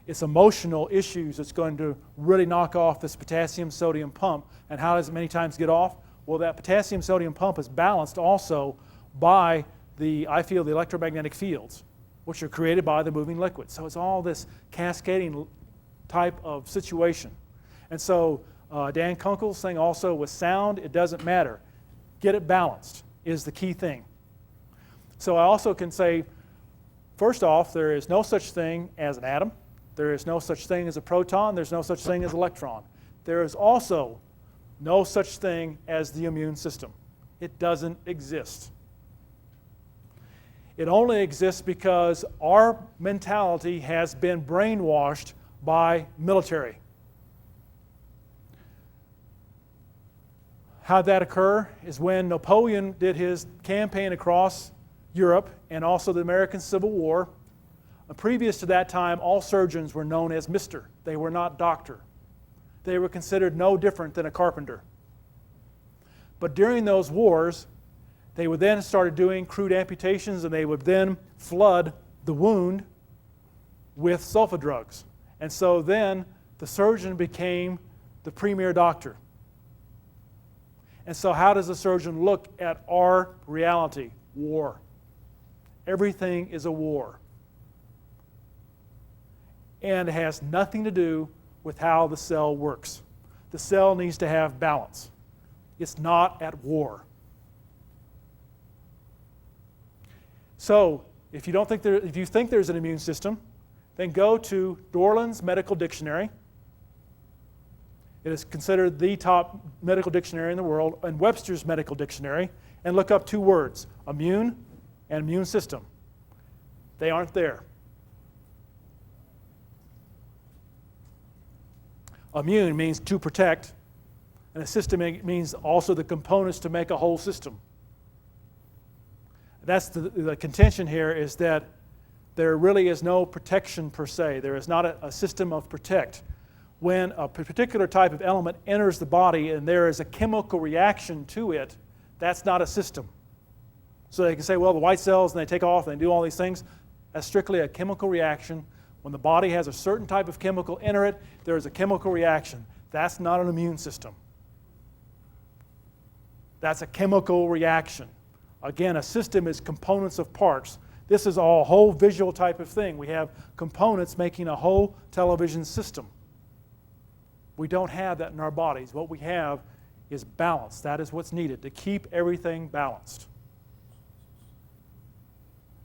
It's emotional issues that's going to really knock off this potassium-sodium pump. And how does it many times get off? Well, that potassium-sodium pump is balanced also by the electromagnetic fields, which are created by the moving liquid. So it's all this cascading type of situation. And so Dan Kunkel's thing also with sound, it doesn't matter. Get it balanced is the key thing. So I also can say, first off, there is no such thing as an atom. There is no such thing as a proton. There's no such thing as an electron. There is also no such thing as the immune system. It doesn't exist. It only exists because our mentality has been brainwashed by military. How'd that occur is when Napoleon did his campaign across Europe and also the American Civil War. Previous to that time, all surgeons were known as Mr. They were not doctor. They were considered no different than a carpenter. But during those wars, they would then start doing crude amputations, and they would then flood the wound with sulfa drugs. And so then the surgeon became the premier doctor. And so how does the surgeon look at our reality? War. Everything is a war. And it has nothing to do with how the cell works. The cell needs to have balance. It's not at war. So, if you think there's an immune system, then go to Dorland's Medical Dictionary. It is considered the top medical dictionary in the world, and Webster's Medical Dictionary, and look up two words, immune and immune system. They aren't there. Immune means to protect, and a system means also the components to make a whole system. That's the contention here, is that there really is no protection per se. There is not a system of protect. When a particular type of element enters the body and there is a chemical reaction to it, that's not a system. So they can say, well, the white cells, and they take off and they do all these things. That's strictly a chemical reaction. When the body has a certain type of chemical enter it, there is a chemical reaction. That's not an immune system. That's a chemical reaction. Again, a system is components of parts. This is a whole visual type of thing. We have components making a whole television system. We don't have that in our bodies. What we have is balance. That is what's needed to keep everything balanced.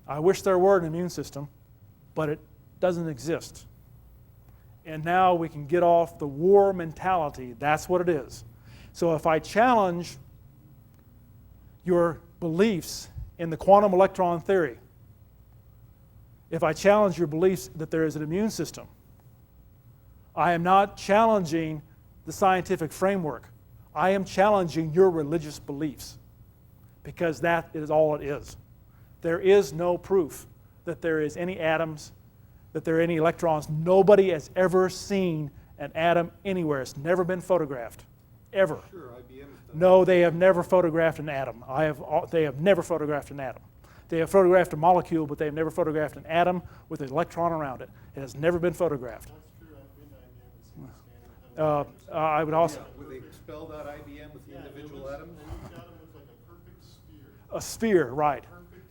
I wish there were an immune system, but it doesn't exist. And now we can get off the war mentality. That's what it is. So if I challenge your beliefs in the quantum electron theory, if I challenge your beliefs that there is an immune system, I am not challenging the scientific framework. I am challenging your religious beliefs, because that is all it is. There is no proof that there is any atoms, that there are any electrons. Nobody has ever seen an atom anywhere. It's never been photographed, ever. Sure, IBM has done No, they have never photographed an atom. They have never photographed an atom. They have photographed a molecule, but they have never photographed an atom with an electron around it. It has never been photographed. I would also... Were they expelled out IBM with the individual atoms? A sphere, right.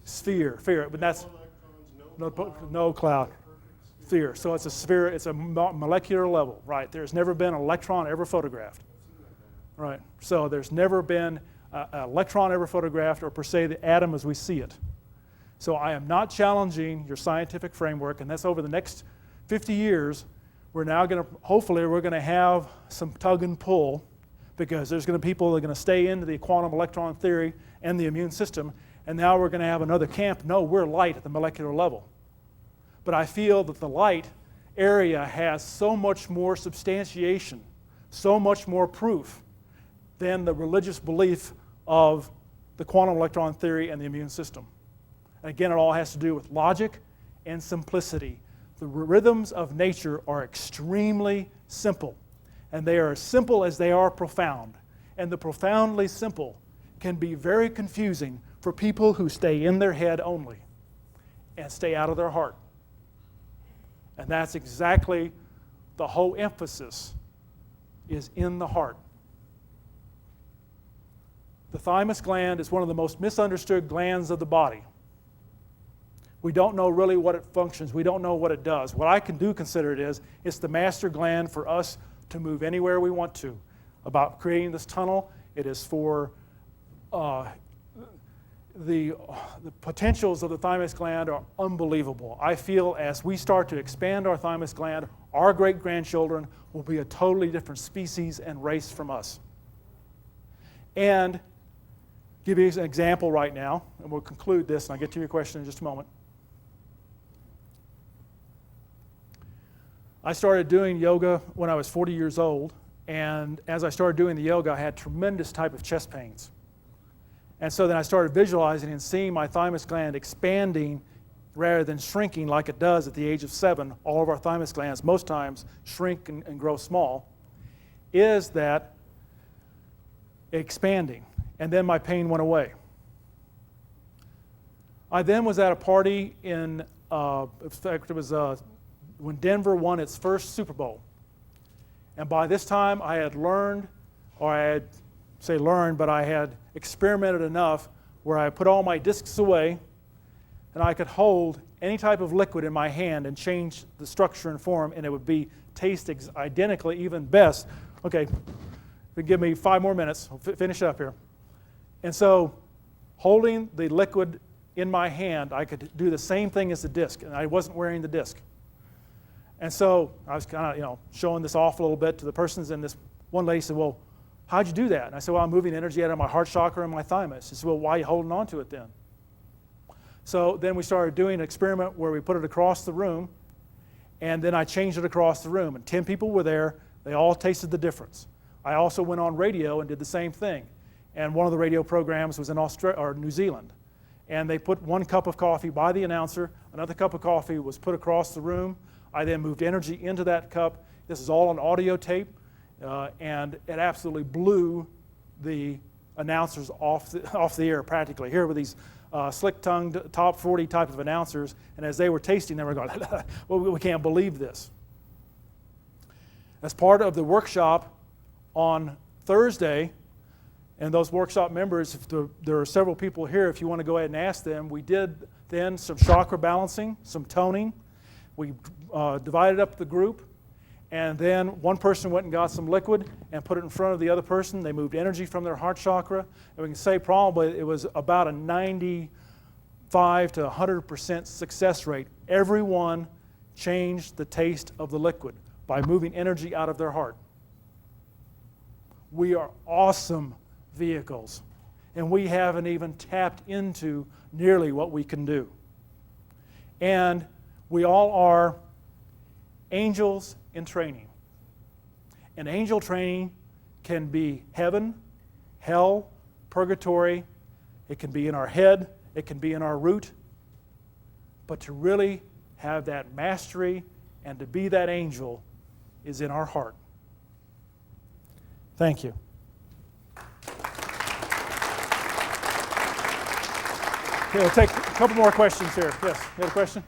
Sphere, but that's... No cloud. Sphere. So it's a sphere, it's a molecular level, right. There's never been an electron ever photographed. Right. So there's never been an electron ever photographed, or per se the atom as we see it. So I am not challenging your scientific framework, and that's over the next 50 years. We're now going to, hopefully, we're going to have some tug and pull, because there's going to be people that are going to stay into the quantum electron theory and the immune system, and now we're going to have another camp. No, we're light at the molecular level. But I feel that the light area has so much more substantiation, so much more proof than the religious belief of the quantum electron theory and the immune system. And again, it all has to do with logic and simplicity. The rhythms of nature are extremely simple. And they are as simple as they are profound. And the profoundly simple can be very confusing for people who stay in their head only and stay out of their heart. And that's exactly the whole emphasis is in the heart. The thymus gland is one of the most misunderstood glands of the body. We don't know really what it functions. We don't know what it does. What I consider it is, it's the master gland for us to move anywhere we want to. About creating this tunnel, it is for the potentials of the thymus gland are unbelievable. I feel as we start to expand our thymus gland, our great-grandchildren will be a totally different species and race from us. And give you an example right now, and we'll conclude this, and I'll get to your question in just a moment. I started doing yoga when I was 40 years old, and as I started doing the yoga, I had tremendous type of chest pains. And so then I started visualizing and seeing my thymus gland expanding rather than shrinking like it does at the age of 7. All of our thymus glands most times shrink and grow small. Is that expanding? And then my pain went away. I then was at a party in fact, it was when Denver won its first Super Bowl. And by this time I had learned, or I had, say learned, but I had experimented enough where I put all my discs away and I could hold any type of liquid in my hand and change the structure and form, and it would taste identically, even best. Okay, give me 5 more minutes, I'll finish up here. And so holding the liquid in my hand, I could do the same thing as the disc, and I wasn't wearing the disc. And so I was kind of, showing this off a little bit to the persons, and this one lady said, well, how'd you do that? And I said, well, I'm moving energy out of my heart chakra and my thymus. She said, well, why are you holding on to it then? So then we started doing an experiment where we put it across the room, and then I changed it across the room, and 10 people were there. They all tasted the difference. I also went on radio and did the same thing. And one of the radio programs was in Australia or New Zealand. And they put 1 cup of coffee by the announcer. Another cup of coffee was put across the room. I then moved energy into that cup. This is all on audio tape. And it absolutely blew the announcers off the air practically. Here were these slick-tongued top 40 type of announcers. And as they were tasting, they were going, well, we can't believe this. As part of the workshop on Thursday, and those workshop members, there are several people here, if you want to go ahead and ask them, we did then some chakra balancing, some toning. We divided up the group, and then one person went and got some liquid and put it in front of the other person. They moved energy from their heart chakra, and we can say probably it was about a 95 to 100% success rate. Everyone changed the taste of the liquid by moving energy out of their heart. We are awesome vehicles, and we haven't even tapped into nearly what we can do. And we all are angels in training. And angel training can be heaven, hell, purgatory. It can be in our head. It can be in our root. But to really have that mastery and to be that angel is in our heart. Thank you. Okay, we'll take a couple more questions here. Yes, you had a question?